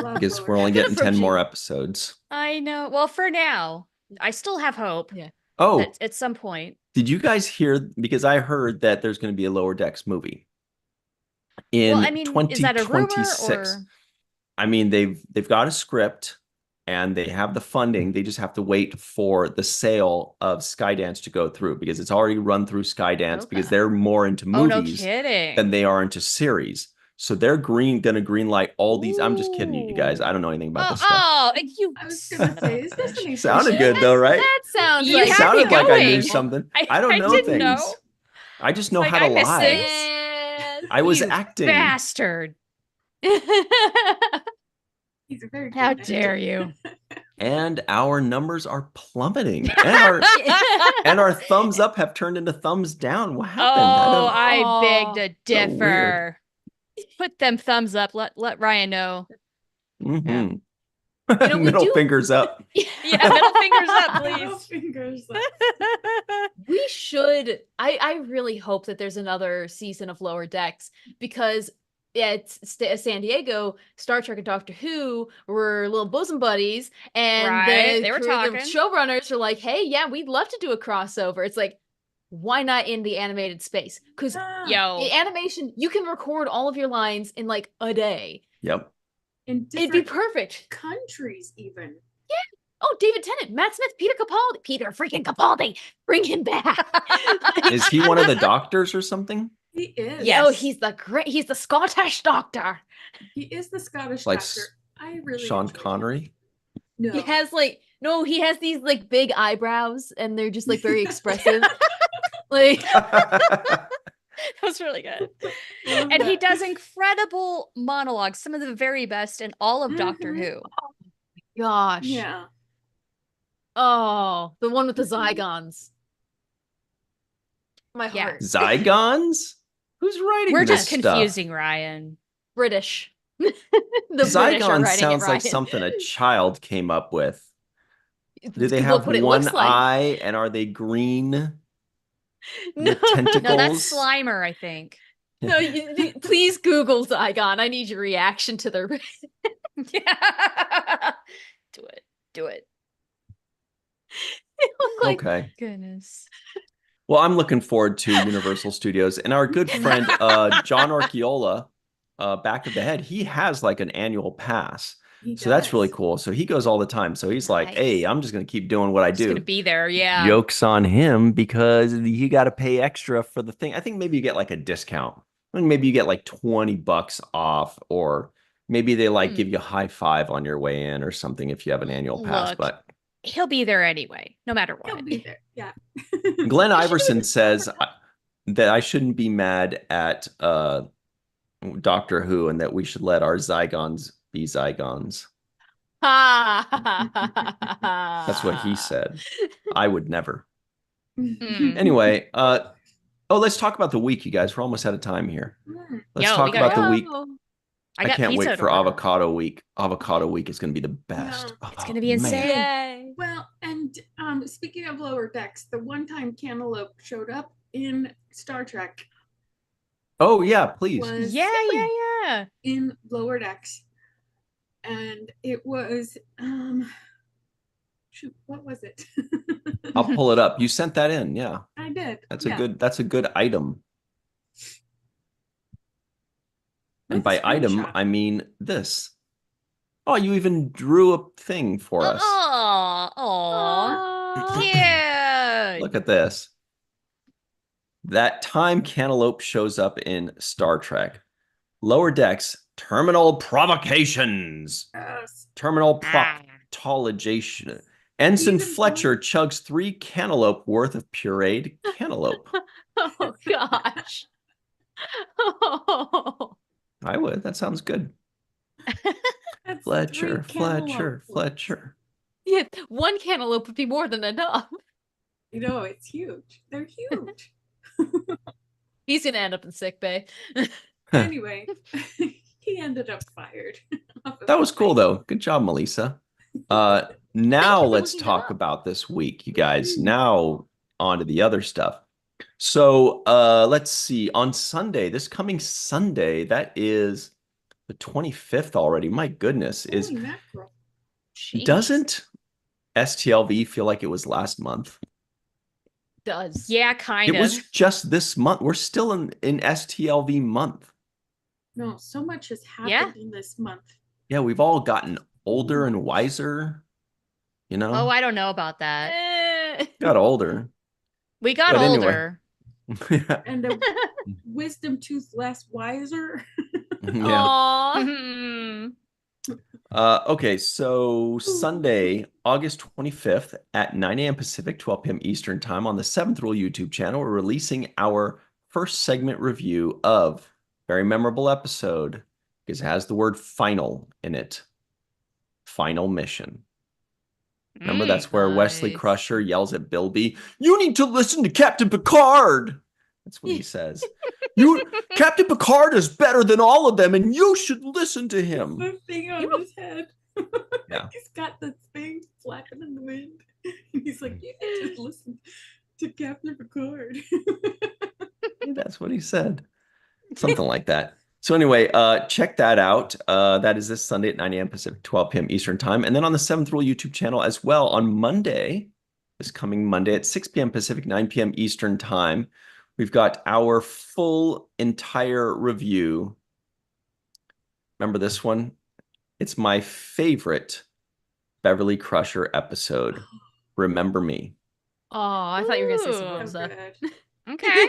Love because Lower we're only Decks. getting 10 more episodes. I know. Well, for now, I still have hope Yeah. Oh, that at some point. did you guys hear? Because I heard that there's going to be a Lower Decks movie in Well, I mean, is that a rumor 2026. or? I mean, they've got a script and they have the funding. They just have to wait for the sale of Skydance to go through because it's already run through Skydance because Okay. they're more into Oh, no movies kidding. than they are into series. So they're gonna green light all these. I'm just kidding you guys. I don't know anything about this stuff. Oh, you I was son gonna of say, a is this bitch. an Sounded good though, right? That sounds You like It had me sounded like I knew going. something. I don't know didn't things. know. I just know Like, how to I missed lie. things. I was You acting. bastard. He's a very How good dare actor. you? And our numbers are plummeting. And our thumbs up have turned into thumbs down. What happened? Oh, I Aw. beg to So weird. differ. Put them thumbs up. Let Ryan know. Mhm. know, we Middle do- fingers up. Yeah, middle fingers up, Middle please. fingers up. We should. I really hope that there's another season of Lower Decks because at San Diego, Star Trek and Doctor Who were little bosom buddies, and Right, the they were the talking. showrunners are like, "Hey, yeah, we'd love to do a crossover." It's like, why not in the animated space? Because Yo, in animation, you can record all of your lines in like a day. Yep. In It'd be different perfect. countries, even. Oh, David Tennant, Matt Smith, Peter Capaldi. Peter freaking Capaldi. Bring him back. Is he one of the doctors or something? He is. Yes. Oh, he's the Scottish doctor. He is the Scottish Like doctor. I really Sean enjoyed him. Connery? No. He has he has these like big eyebrows and they're just like very expressive. Like that was really good. Love And he that. does incredible monologues, some of the very best in all of Doctor Mhm. Who. gosh. Yeah. Oh, the one with the Zygons. My Yeah. heart. Zygons? Who's writing We're this just stuff? confusing Ryan. British. The British are Zygon writing sounds it, like Ryan. something a child came up with. Do they Look have what it one looks like. eye and are they green? No, With tentacles? No, that's Slimer, I think. no. Please Google Zygon. I need your reaction to the. Yeah. Do it. Do it. They look like Okay. Goodness. Well, I'm looking forward to Universal Studios. And our good friend, John Orchiola, Back of the Head, he has like an annual pass. He So that's really does. cool. So he goes all the time. So he's like, hey, Nice. I'm just going to keep doing what I Just gonna do. be there, yeah. Joke's on him because you got to pay extra for the thing. I think maybe you get like a discount. I mean, maybe you get like $20 off, or maybe they like give you a high five on your way in or something if you have an annual pass. Look, But he'll be there anyway, no matter He'll what. be there. Yeah. Glenn They should do Iverson it says over- that I shouldn't be mad at Doctor Who and that we should let our Zygons be Zygons. That's what he said. I would never. Mm. Anyway, let's talk about the week, you guys. We're almost out of time here. Let's Yo, talk we gotta about the go. week. I I got can't pizza wait to for order. Avocado Week. Avocado Week is going to be the best. Yeah, it's Oh, gonna be insane. man. Yay. Well, and speaking of lower decks, the one time Cantaloupe showed up in Star Trek Oh, yeah, please. was Yeah. in lower decks. And it was shoot, what was it? I'll pull it up. You sent that in. Yeah. I did. That's yeah. a good item. And With by a item, screenshot. I mean this. Oh, you even drew a thing for us. Oh, Aw. yeah. Look at this. That time Cantaloupe shows up in Star Trek. Lower decks, terminal provocations. Yes. Terminal Ah. proctologation. Ensign Even Fletcher chugs 3 cantaloupe worth of pureed cantaloupe. Oh gosh. Oh. I would. That sounds good. That's Fletcher, 3 cantaloupe Fletcher, worth. Fletcher. Yeah, one cantaloupe would be more than enough. You know, it's huge. They're huge. He's gonna end up in sick bay. Anyway, he ended up fired. That was cool, though. Good job, Melissa. Now for let's looking it talk up. about this week, you guys. Now on to the other stuff. So let's see. On Sunday, this coming Sunday, that is the 25th already. My goodness, Holy mackerel. Jeez. doesn't STLV feel like it was last month? Does. Yeah, kind It of. was just this month. We're still in STLV month. No, so much has happened Yeah. in this month. Yeah, we've all gotten older and wiser. You know, Oh, I don't know about that. got older. We got But anyway. older. Yeah. And a wisdom tooth less wiser. Yeah. Aw. Mhm. Okay, so Sunday, August 25th at 9 a.m. Pacific, 12 p.m. Eastern Time on the 7th Rule YouTube channel, we're releasing our first segment review of very memorable episode because it has the word final in it. Final Mission. Remember, that's where Wesley Nice. Crusher yells at Bilby, "You need to listen to Captain Picard." That's what he says. Captain Picard is better than all of them, and you should listen to him. The thing on his head. Yeah. He's got the thing flapping in the wind. And he's like, you need to listen to Captain Picard. That's what he said. Something like that. So anyway, check that out. That is this Sunday at 9 a.m. Pacific, 12 p.m. Eastern Time. And then on the 7th Rule YouTube channel as well on Monday, this coming Monday at 6 p.m. Pacific, 9 p.m. Eastern time. We've got our full entire review. Remember this one? It's my favorite Beverly Crusher episode. Remember Me. Oh, I thought you were gonna say Ooh. some So Rosa. Okay.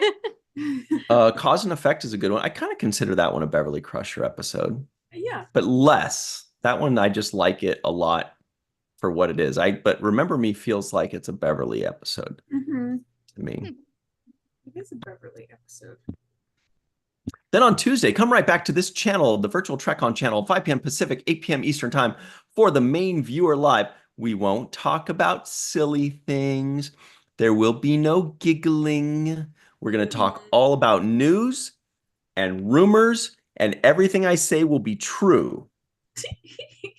Cause and Effect is a good one. I kind of consider that one a Beverly Crusher episode, Yeah. but less. That one, I just like it a lot for what it is. But Remember Me feels like it's a Beverly episode Mm-hmm. to me. It is a Beverly episode. Then on Tuesday, come right back to this channel, the Virtual TrekCon channel, 5 p.m. Pacific, 8 p.m. Eastern time for the main viewer live. We won't talk about silly things. There will be no giggling. We're going to talk all about news and rumors, and everything I say will be true.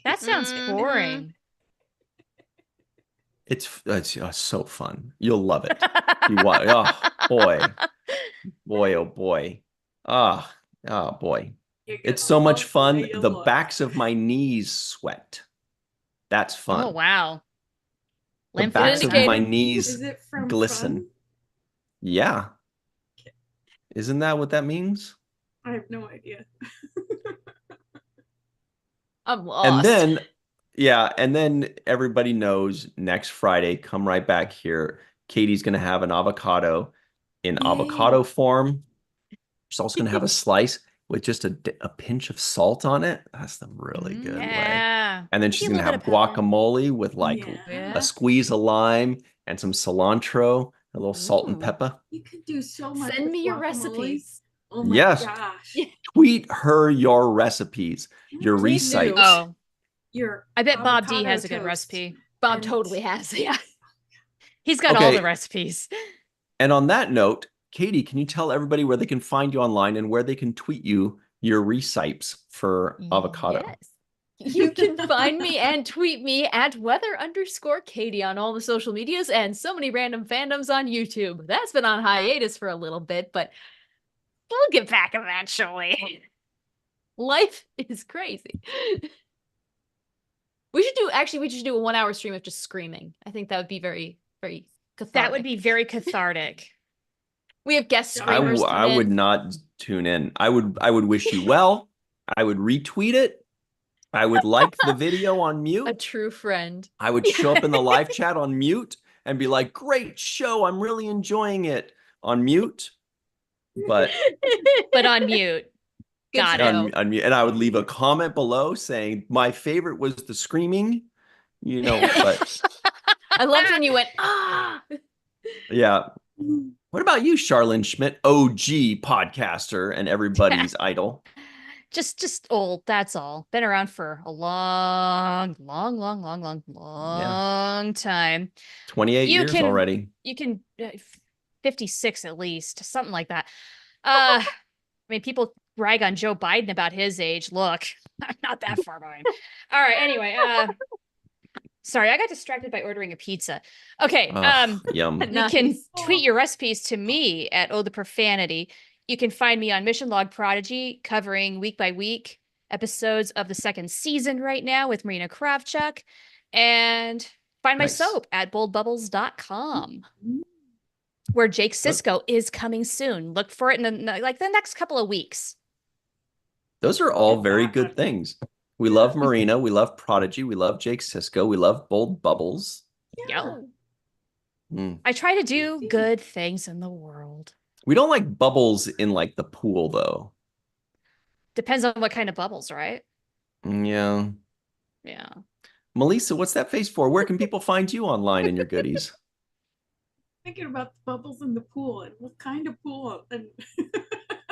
That sounds boring. It's so fun. You'll love it. Oh, boy. Boy, oh, boy. Ah, oh, boy. It's so much fun. The backs of my knees sweat. That's fun. Oh, wow. The Lymph backs of my indicated. knees Is it from glisten. Fun? Yeah. Isn't that what that means? I have no idea. I'm lost. And then, yeah, and then everybody knows next Friday, come right back here. Katie's going to have an avocado in Yay. avocado form. She's also going to have a slice with just a pinch of salt on it. That's the really good way. Yeah. And then Maybe she's a going to little have bit of pepper. guacamole with like Yeah. a squeeze of lime and some cilantro, a little salt and Ooh. pepper. You could do so much. Send with me your guacamole. recipes. Oh my Yes. gosh. Tweet her your recipes, your Please do. recites. Oh, Your I bet Bob D avocado has a good toast. recipe. Bob And- totally has. Yeah. He's got all Okay. the recipes. And on that note, Katie, can you tell everybody where they can find you online and where they can tweet you your recipes for avocado? Yes. You can find me and tweet me at weather_Katie on all the social medias and so many random fandoms on YouTube. That's been on hiatus for a little bit, but we'll get back eventually. Life is crazy. We should do a 1 hour stream of just screaming. I think that would be very, very cathartic. That would be very cathartic. We have guest I screamers. I come would in. not tune in. I would wish you well. I would retweet it. I would like the video on A mute. true friend. I would show up in the live chat on mute and be like, "Great show. I'm really enjoying it." On mute. But But on mute. Good Got to it. know. on mute. And I would leave a comment below saying my favorite was the screaming, but I loved when you went, ah. yeah. What about you, Charlene Schmidt, OG podcaster and everybody's idol? Just old, that's all. Been around for a long time. 28 You years can- already. You can 56 at least, something like that. I mean, people brag on Joe Biden about his age. Look, I'm not that far behind. All right, anyway, sorry, I got distracted by ordering a pizza. Okay, Yum. you can Nice. tweet your recipes to me at Oh the Profanity. You can find me on Mission Log Prodigy, covering week by week episodes of the second season right now with Marina Kravchuk. And find my Nice. soap at boldbubbles.com, where Jake Sisko is coming soon. Look for it in the next couple of weeks. Those are all very good things. We love Marina. We love Prodigy. We love Jake Sisko. We love Bold Bubbles. Yeah. Mm. I try to do good things in the world. We don't like bubbles in like the pool though. Depends on what kind of bubbles, right? Yeah. Yeah. Melissa, what's that face for? Where can people find you online in your goodies? Thinking about the bubbles in the pool and what kind of pool. And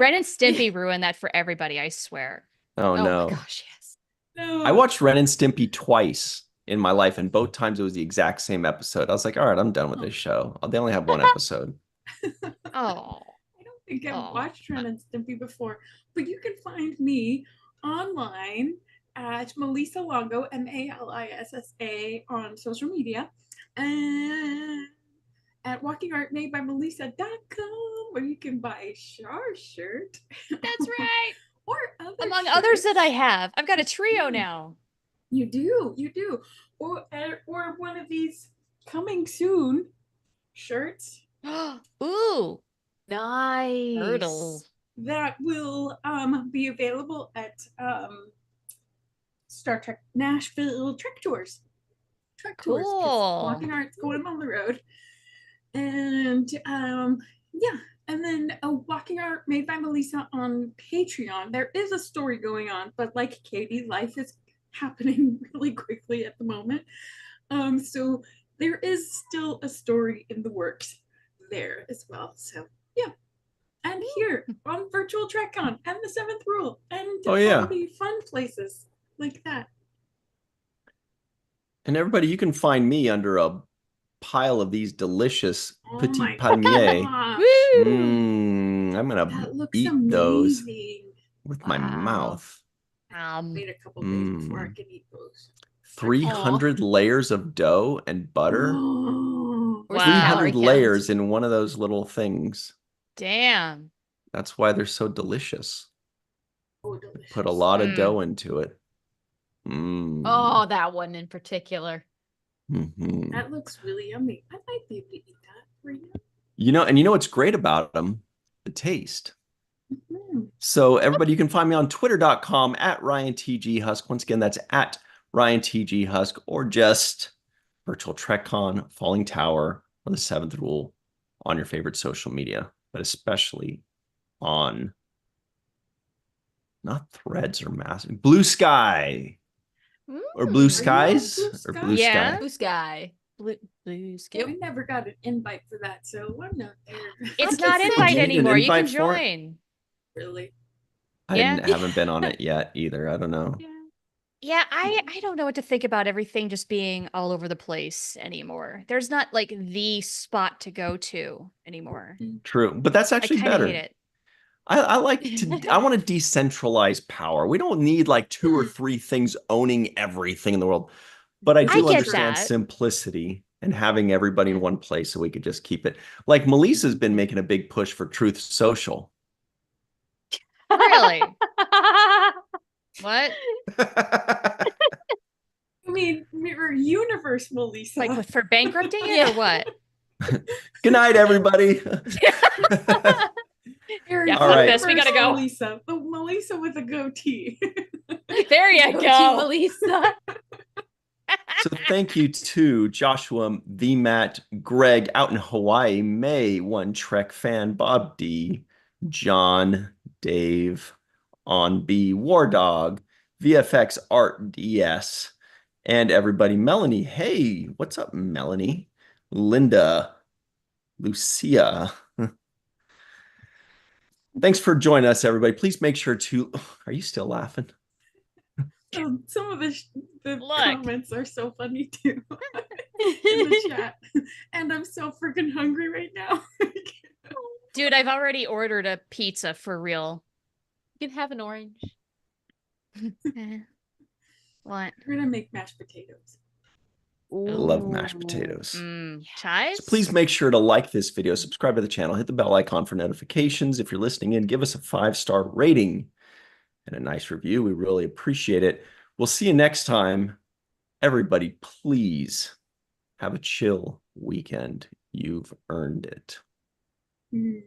Ren and Stimpy ruined that for everybody, I swear. Oh, no. my gosh, yes. no. I watched Ren and Stimpy twice in my life, and both times it was the exact same episode. I was like, all right, I'm done with this show. They only have one episode. Oh. I don't think I've Aw. watched Ren and Stimpy before, but you can find me online at Melissa Longo, Malissa, on social media, and at walkingartmadebymelissa.com, where you can buy Char shirt. That's right. Or other Among others that shirts. I have. I've got a trio now. You do, or one of these coming soon, shirts Ooh, Nice. turtle. that will be available at Star Trek Nashville Trek Tours. Trek Tours. 'Cause Cool. Walking Art's going on the road. And yeah. And then a Walking Art made by Melissa on Patreon. There is a story going on, but like Katie, life is happening really quickly at the moment. So there is still a story in the works there as well. So yeah. And here on Virtual TrekCon and the Seventh Rule and Oh, yeah. all the fun places like that. And everybody, you can find me under a pile of these delicious Oh petit my palmiers. gosh, Woo! I'm gonna that looks eat those amazing. with my Wow. mouth. Wait a couple days before I can eat those. 300 layers of dough and butter. Oh, Wow. 300 Calorie layers in one of those little things. Damn. That's why they're so delicious. delicious. Put a lot of Mm. dough into it. Mm. Oh, that one in particular. Mhm. That looks really yummy. I might be able to eat that right now. You know what's great about them? The taste. Mhm. So everybody, you can find me on twitter.com at RyanTGHusk. Once again, that's at RyanTGHusk, or just Virtual TrekCon, Falling Tower, or the Seventh Rule on your favorite social media, but especially on not Threads or Massive, Blue Sky, or Blue Mm. Are you on Skies, Blue or Sky? Blue Yeah. Sky. Blue sky. Blue sky. We never got an invite for that, so I'm not there. It's can not send invite you an anymore. You can invite for it? join. Really? Yeah. Haven't been on it yet either. I don't know. Yeah, I don't know what to think about everything just being all over the place anymore. There's not like the spot to go to anymore. True, but that's I actually kind of better. hate it. I like to, I want to decentralize power. We don't need like 2 or 3 things owning everything in the world. But I This do I get understand that. simplicity and having everybody in one place so we could just keep it. Like Melissa's been making a big push for Truth Social. Really? What? I mean, Mirror Universe, Melissa. Like for bankrupting it Yeah. or what? Good night, everybody. Mirror Yeah, All right. fuck this. We gotta go. Melissa, the Melissa with a goatee. There you Go to go. Melissa. So thank you to Joshua, V. Matt, Greg out in Hawaii, May, One Trek Fan, Bob D, John, Dave, On B, War Dog, VFX Art DS, and everybody. Melanie, hey, what's up, Melanie? Linda, Lucia. Thanks for joining us, everybody. Please make sure to. Are you still laughing? Some of the Look. comments are so funny too in the chat. And I'm so freaking hungry right now. Dude, I've already ordered a pizza for real. You can have an orange. Eh. What? We're gonna make mashed potatoes. I love mashed potatoes. Chives? So please make sure to like this video, subscribe to the channel, hit the bell icon for notifications. If you're listening in, give us a 5-star rating and a nice review. We really appreciate it. We'll see you next time. Everybody, please have a chill weekend. You've earned it. Mm.